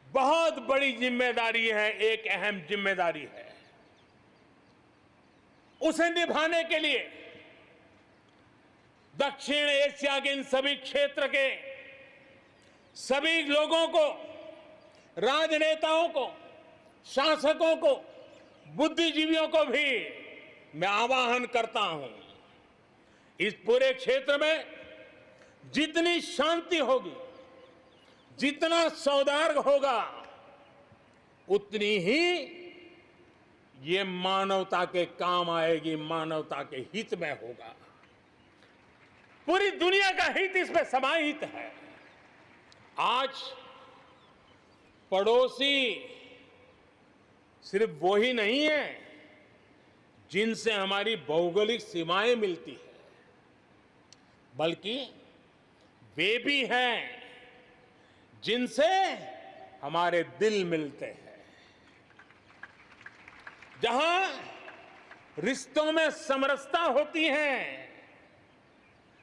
[SPEAKER 2] बहुत बड़ी जिम्मेदारी है, एक अहम जिम्मेदारी है। उसे निभाने के लिए दक्षिण एशिया के इन सभी क्षेत्र के सभी लोगों को, राजनेताओं को, शासकों को, बुद्धिजीवियों को भी मैं आह्वान करता हूं, इस पूरे क्षेत्र में जितनी शांति होगी, जितना सौहार्द होगा, उतनी ही ये मानवता के काम आएगी, मानवता के हित में होगा। पूरी दुनिया का हित इसमें समाहित है। आज पड़ोसी सिर्फ वो ही नहीं है जिनसे हमारी भौगोलिक सीमाएं मिलती है, बल्कि वे भी हैं जिनसे हमारे दिल मिलते हैं। जहां रिश्तों में समरसता होती है,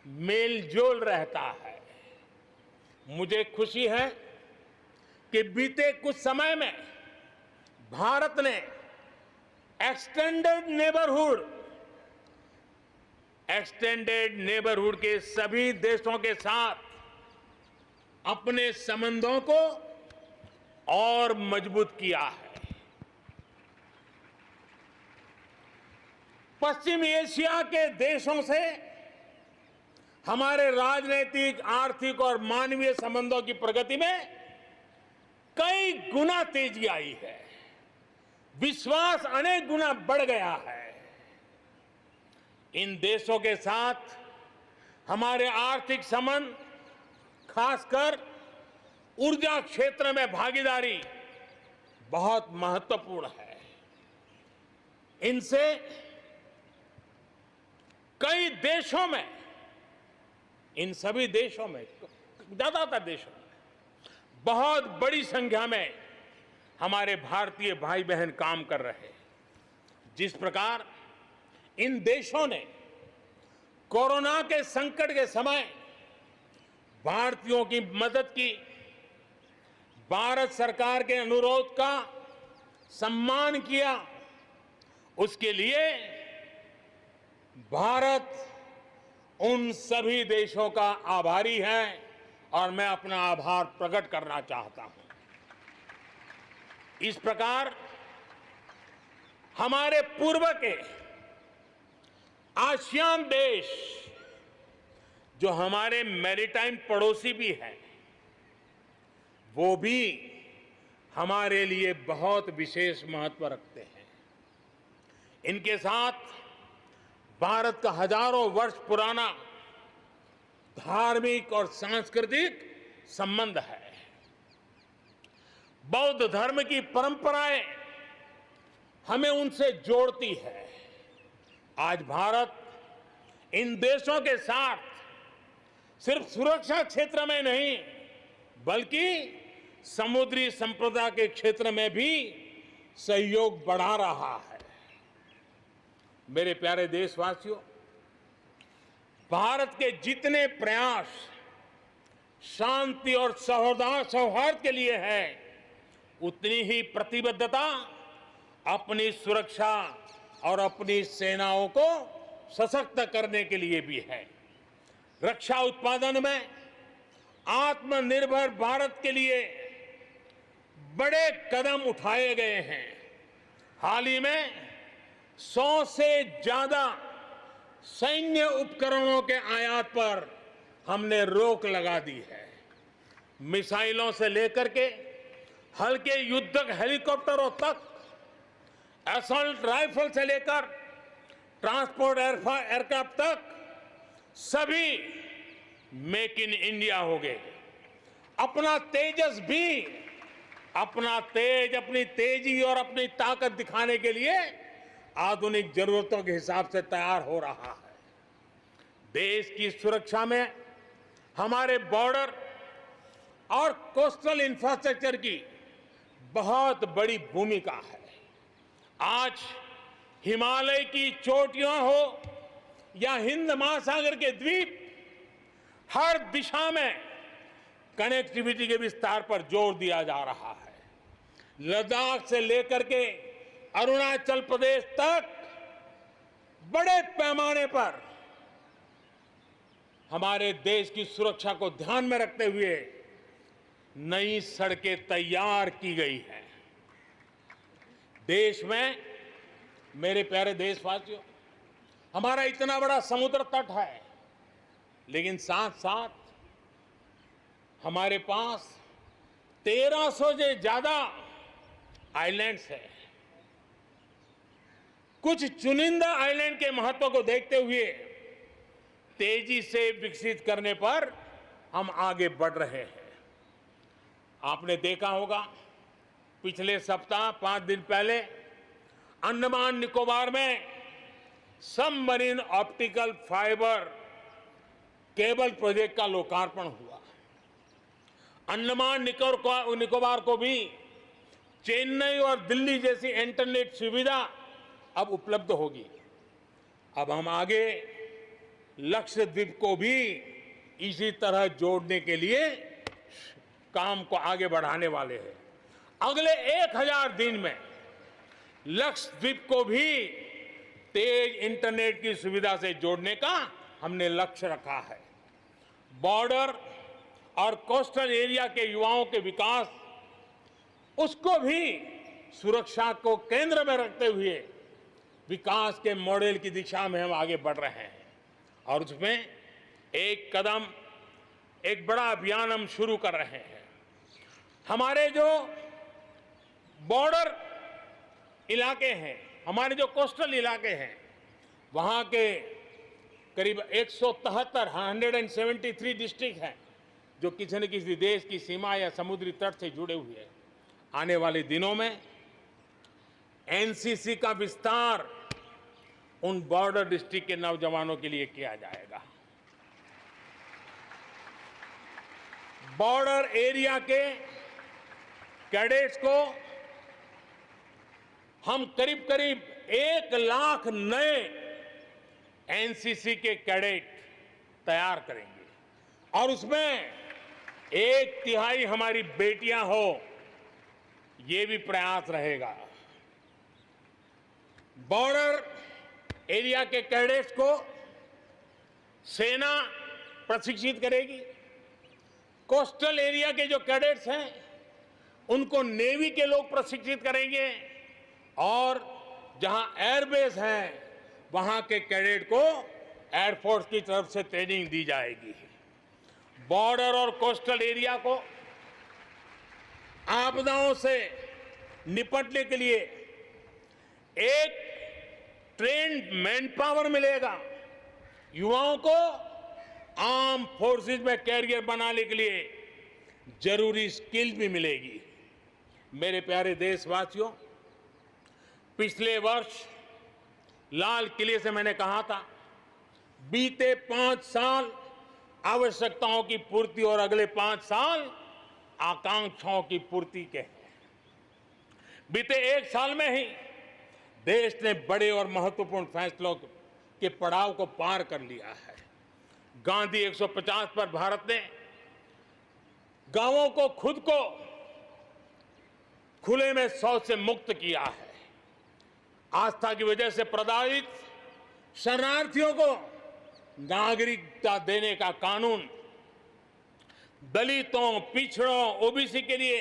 [SPEAKER 2] मेलजोल रहता है। मुझे खुशी है कि बीते कुछ समय में भारत ने एक्सटेंडेड नेबरहुड के सभी देशों के साथ अपने संबंधों को और मजबूत किया है। पश्चिम एशिया के देशों से हमारे राजनीतिक, आर्थिक और मानवीय संबंधों की प्रगति में कई गुना तेजी आई है। विश्वास अनेक गुना बढ़ गया है। इन देशों के साथ हमारे आर्थिक संबंध, खासकर ऊर्जा क्षेत्र में भागीदारी बहुत महत्वपूर्ण है। इनसे कई देशों में, इन सभी देशों में, ज्यादातर देशों में बहुत बड़ी संख्या में हमारे भारतीय भाई बहन काम कर रहे हैं। जिस प्रकार इन देशों ने कोरोना के संकट के समय भारतीयों की मदद की, भारत सरकार के अनुरोध का सम्मान किया, उसके लिए भारत उन सभी देशों का आभारी है और मैं अपना आभार प्रकट करना चाहता हूं। इस प्रकार हमारे पूर्व के आसियान देश, जो हमारे मैरीटाइम पड़ोसी भी हैं, वो भी हमारे लिए बहुत विशेष महत्व रखते हैं। इनके साथ भारत का हजारों वर्ष पुराना धार्मिक और सांस्कृतिक संबंध है। बौद्ध धर्म की परंपराएं हमें उनसे जोड़ती है। आज भारत इन देशों के साथ सिर्फ सुरक्षा क्षेत्र में नहीं, बल्कि समुद्री संपदा के क्षेत्र में भी सहयोग बढ़ा रहा है। मेरे प्यारे देशवासियों, भारत के जितने प्रयास शांति और सौहार्द के लिए है, उतनी ही प्रतिबद्धता अपनी सुरक्षा और अपनी सेनाओं को सशक्त करने के लिए भी है। रक्षा उत्पादन में आत्मनिर्भर भारत के लिए बड़े कदम उठाए गए हैं। हाल ही में 100 से ज्यादा सैन्य उपकरणों के आयात पर हमने रोक लगा दी है। मिसाइलों से लेकर के हल्के युद्धक हेलीकॉप्टरों तक, असॉल्ट राइफल से लेकर ट्रांसपोर्ट एयरक्राफ्ट तक, सभी मेक इन इंडिया हो गए। अपना तेजस भी अपनी तेजी और अपनी ताकत दिखाने के लिए आधुनिक जरूरतों के हिसाब से तैयार हो रहा है। देश की सुरक्षा में हमारे बॉर्डर और कोस्टल इंफ्रास्ट्रक्चर की बहुत बड़ी भूमिका है। आज हिमालय की चोटियां हो या हिंद महासागर के द्वीप, हर दिशा में कनेक्टिविटी के विस्तार पर जोर दिया जा रहा है। लद्दाख से लेकर के अरुणाचल प्रदेश तक बड़े पैमाने पर हमारे देश की सुरक्षा को ध्यान में रखते हुए नई सड़कें तैयार की गई हैं। देश में, मेरे प्यारे देशवासियों, हमारा इतना बड़ा समुद्र तट है, लेकिन साथ साथ हमारे पास 1300 से ज्यादा आइलैंड्स हैं। कुछ चुनिंदा आइलैंड के महत्व को देखते हुए तेजी से विकसित करने पर हम आगे बढ़ रहे हैं। आपने देखा होगा, पिछले सप्ताह 5 दिन पहले अंडमान निकोबार में submarine optical fibre cable project का लोकार्पण हुआ। अंडमान निकोबार को भी चेन्नई और दिल्ली जैसी इंटरनेट सुविधा अब उपलब्ध होगी। अब हम आगे लक्षद्वीप को भी इसी तरह जोड़ने के लिए काम को आगे बढ़ाने वाले हैं। अगले 1000 दिन में लक्षद्वीप को भी तेज इंटरनेट की सुविधा से जोड़ने का हमने लक्ष्य रखा है। बॉर्डर और कोस्टल एरिया के युवाओं के विकास, उसको भी सुरक्षा को केंद्र में रखते हुए विकास के मॉडल की दिशा में हम आगे बढ़ रहे हैं। और उसमें एक कदम, एक बड़ा अभियान हम शुरू कर रहे हैं। हमारे जो बॉर्डर इलाके हैं, हमारे जो कोस्टल इलाके हैं, वहाँ के करीब 173 डिस्ट्रिक्ट हैं जो किसी न किसी देश की सीमा या समुद्री तट से जुड़े हुए हैं। आने वाले दिनों में एनसीसी का विस्तार उन बॉर्डर डिस्ट्रिक्ट के नौजवानों के लिए किया जाएगा। बॉर्डर एरिया के कैडेट्स को हम करीब करीब 1 लाख नए एनसीसी के कैडेट तैयार करेंगे और उसमें 1/3 हमारी बेटियां हो, ये भी प्रयास रहेगा। बॉर्डर एरिया के कैडेट्स को सेना प्रशिक्षित करेगी। कोस्टल एरिया के जो कैडेट्स हैं उनको नेवी के लोग प्रशिक्षित करेंगे और जहां एयरबेस है वहां के कैडेट को एयरफोर्स की तरफ से ट्रेनिंग दी जाएगी। बॉर्डर और कोस्टल एरिया को आपदाओं से निपटने के लिए एक ट्रेन्ड मैन पावर मिलेगा। युवाओं को आर्म फोर्सेस में कैरियर बनाने के लिए जरूरी स्किल भी मिलेगी। मेरे प्यारे देशवासियों, पिछले वर्ष लाल किले से मैंने कहा था, बीते 5 साल आवश्यकताओं की पूर्ति और अगले 5 साल आकांक्षाओं की पूर्ति के हैं। बीते 1 साल में ही देश ने बड़े और महत्वपूर्ण फैसलों के पड़ाव को पार कर लिया है। गांधी 150 पर भारत ने गांवों को खुद को खुले में शौच से मुक्त किया है। आस्था की वजह से प्रताड़ित शरणार्थियों को नागरिकता देने का कानून, दलितों, पिछड़ों, ओबीसी के लिए,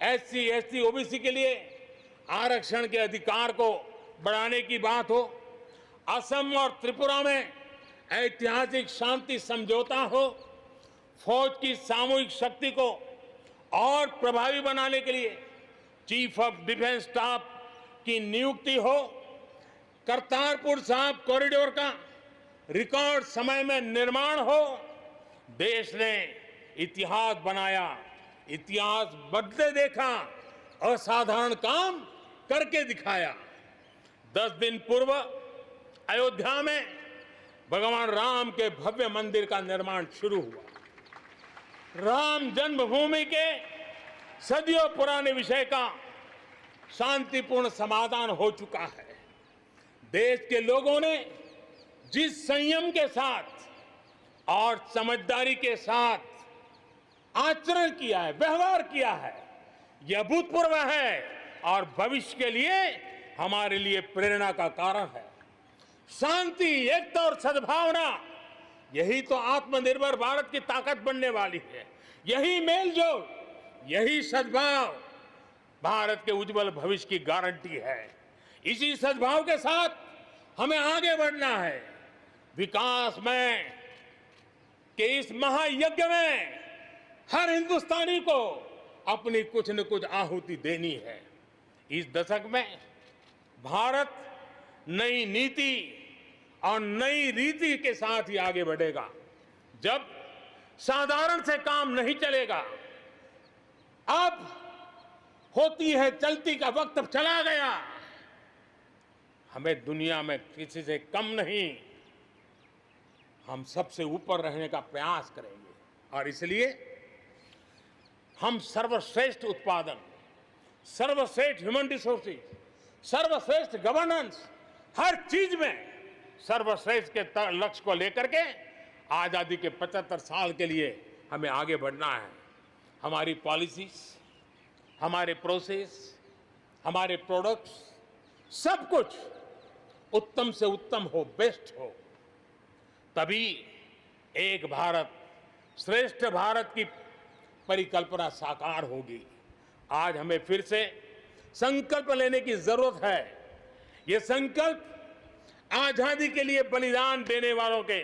[SPEAKER 2] एससी, एसटी, ओबीसी के लिए आरक्षण के अधिकार को बढ़ाने की बात हो, असम और त्रिपुरा में ऐतिहासिक शांति समझौता हो, फौज की सामूहिक शक्ति को और प्रभावी बनाने के लिए चीफ ऑफ डिफेंस स्टाफ की नियुक्ति हो, करतारपुर साहिब कॉरिडोर का रिकॉर्ड समय में निर्माण हो, देश ने इतिहास बनाया, इतिहास बदले देखा, असाधारण काम करके दिखाया। 10 दिन पूर्व अयोध्या में भगवान राम के भव्य मंदिर का निर्माण शुरू हुआ। राम जन्मभूमि के सदियों पुराने विषय का शांतिपूर्ण समाधान हो चुका है। देश के लोगों ने जिस संयम के साथ और समझदारी के साथ आचरण किया है, व्यवहार किया है, यह अभूतपूर्व है और भविष्य के लिए हमारे लिए प्रेरणा का कारण है। शांति, एकता और सद्भावना, यही तो आत्मनिर्भर भारत की ताकत बनने वाली है। यही मेलजोल, यही सद्भाव भारत के उज्जवल भविष्य की गारंटी है। इसी सद्भाव के साथ हमें आगे बढ़ना है। विकास में के इस महायज्ञ में हर हिंदुस्तानी को अपनी कुछ न कुछ आहुति देनी है। इस दशक में भारत नई नीति और नई रीति के साथ ही आगे बढ़ेगा। जब साधारण से काम नहीं चलेगा, अब होती है चलती का वक्त अब चला गया। हमें दुनिया में किसी से कम नहीं, हम सबसे ऊपर रहने का प्रयास करेंगे और इसलिए हम सर्वश्रेष्ठ उत्पादन, सर्वश्रेष्ठ ह्यूमन रिसोर्सेज, सर्वश्रेष्ठ गवर्नेंस, हर चीज में सर्वश्रेष्ठ के लक्ष्य को लेकर के आजादी के 75 साल के लिए हमें आगे बढ़ना है। हमारी पॉलिसीज, हमारे प्रोसेस, हमारे प्रोडक्ट्स, सब कुछ उत्तम से उत्तम हो, बेस्ट हो, तभी एक भारत श्रेष्ठ भारत की परिकल्पना साकार होगी। आज हमें फिर से संकल्प लेने की जरूरत है। ये संकल्प आजादी के लिए बलिदान देने वालों के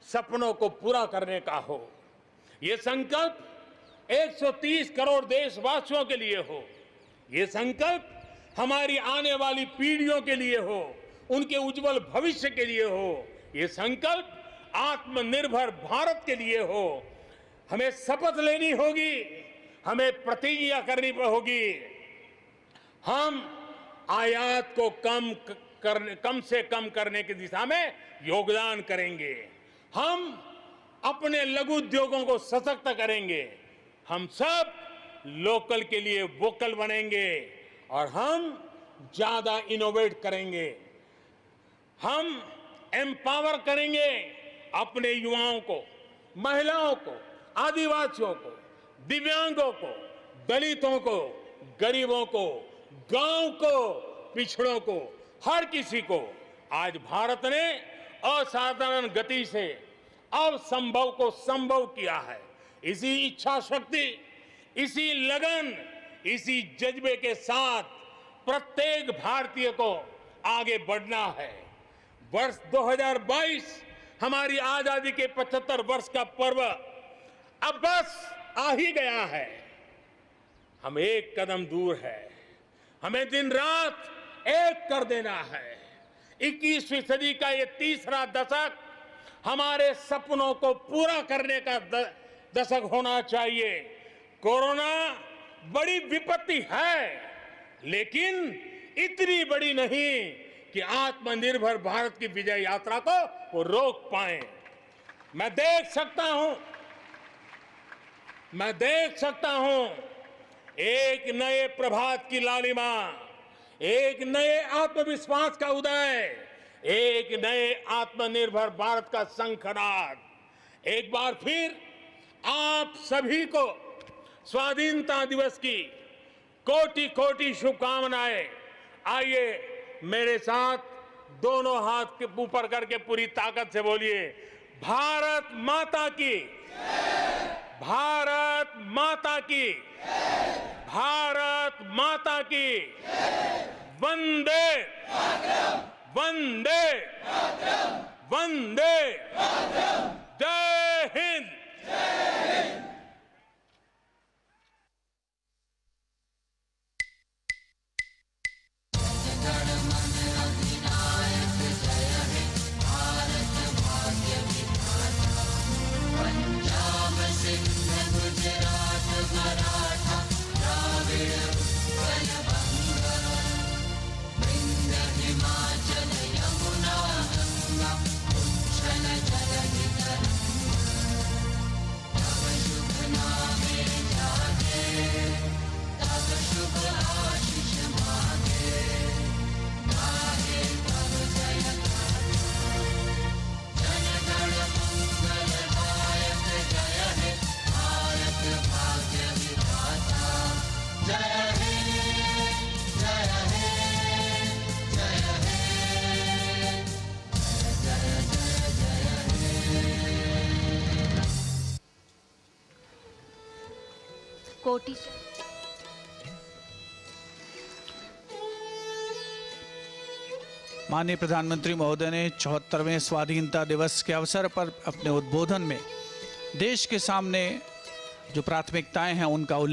[SPEAKER 2] सपनों को पूरा करने का हो। ये संकल्प 130 करोड़ देशवासियों के लिए हो। ये संकल्प हमारी आने वाली पीढ़ियों के लिए हो, उनके उज्जवल भविष्य के लिए हो। ये संकल्प आत्मनिर्भर भारत के लिए हो। हमें शपथ लेनी होगी, हमें प्रतिज्ञा करनी होगी। हम आयात को कम कम से कम करने की दिशा में योगदान करेंगे। हम अपने लघु उद्योगों को सशक्त करेंगे। हम सब लोकल के लिए वोकल बनेंगे और हम ज्यादा इनोवेट करेंगे। हम एम्पावर करेंगे अपने युवाओं को, महिलाओं को, आदिवासियों को, दिव्यांगों को, दलितों को, गरीबों को, गांव को, पिछड़ों को, हर किसी को। आज भारत ने असाधारण गति से असंभव को संभव किया है। इसी इच्छा शक्ति, इसी लगन, इसी जज्बे के साथ प्रत्येक भारतीय को आगे बढ़ना है। वर्ष 2022 हमारी आजादी के 75 वर्ष का पर्व अब बस आ ही गया है। हम एक कदम दूर है। हमें दिन रात एक कर देना है। 21वीं सदी का ये तीसरा दशक हमारे सपनों को पूरा करने का दशक होना चाहिए। कोरोना बड़ी विपत्ति है, लेकिन इतनी बड़ी नहीं कि आत्मनिर्भर भारत की विजय यात्रा को वो रोक पाए। मैं देख सकता हूं एक नए प्रभात की लालिमा, एक नए आत्मविश्वास का उदय, एक नए आत्मनिर्भर भारत का शंखनाद। एक बार फिर आप सभी को स्वाधीनता दिवस की कोटि कोटि शुभकामनाएं। आइए मेरे साथ दोनों हाथ के ऊपर करके पूरी ताकत से बोलिए, भारत माता की, भारत माता की, भारत माता की, वंदे वंदे वंदे, जय हिंद।
[SPEAKER 3] कोटि
[SPEAKER 1] माननीय प्रधानमंत्री महोदय ने 74वें स्वाधीनता दिवस के अवसर पर अपने उद्बोधन में देश के सामने जो प्राथमिकताएं हैं उनका उल्लेख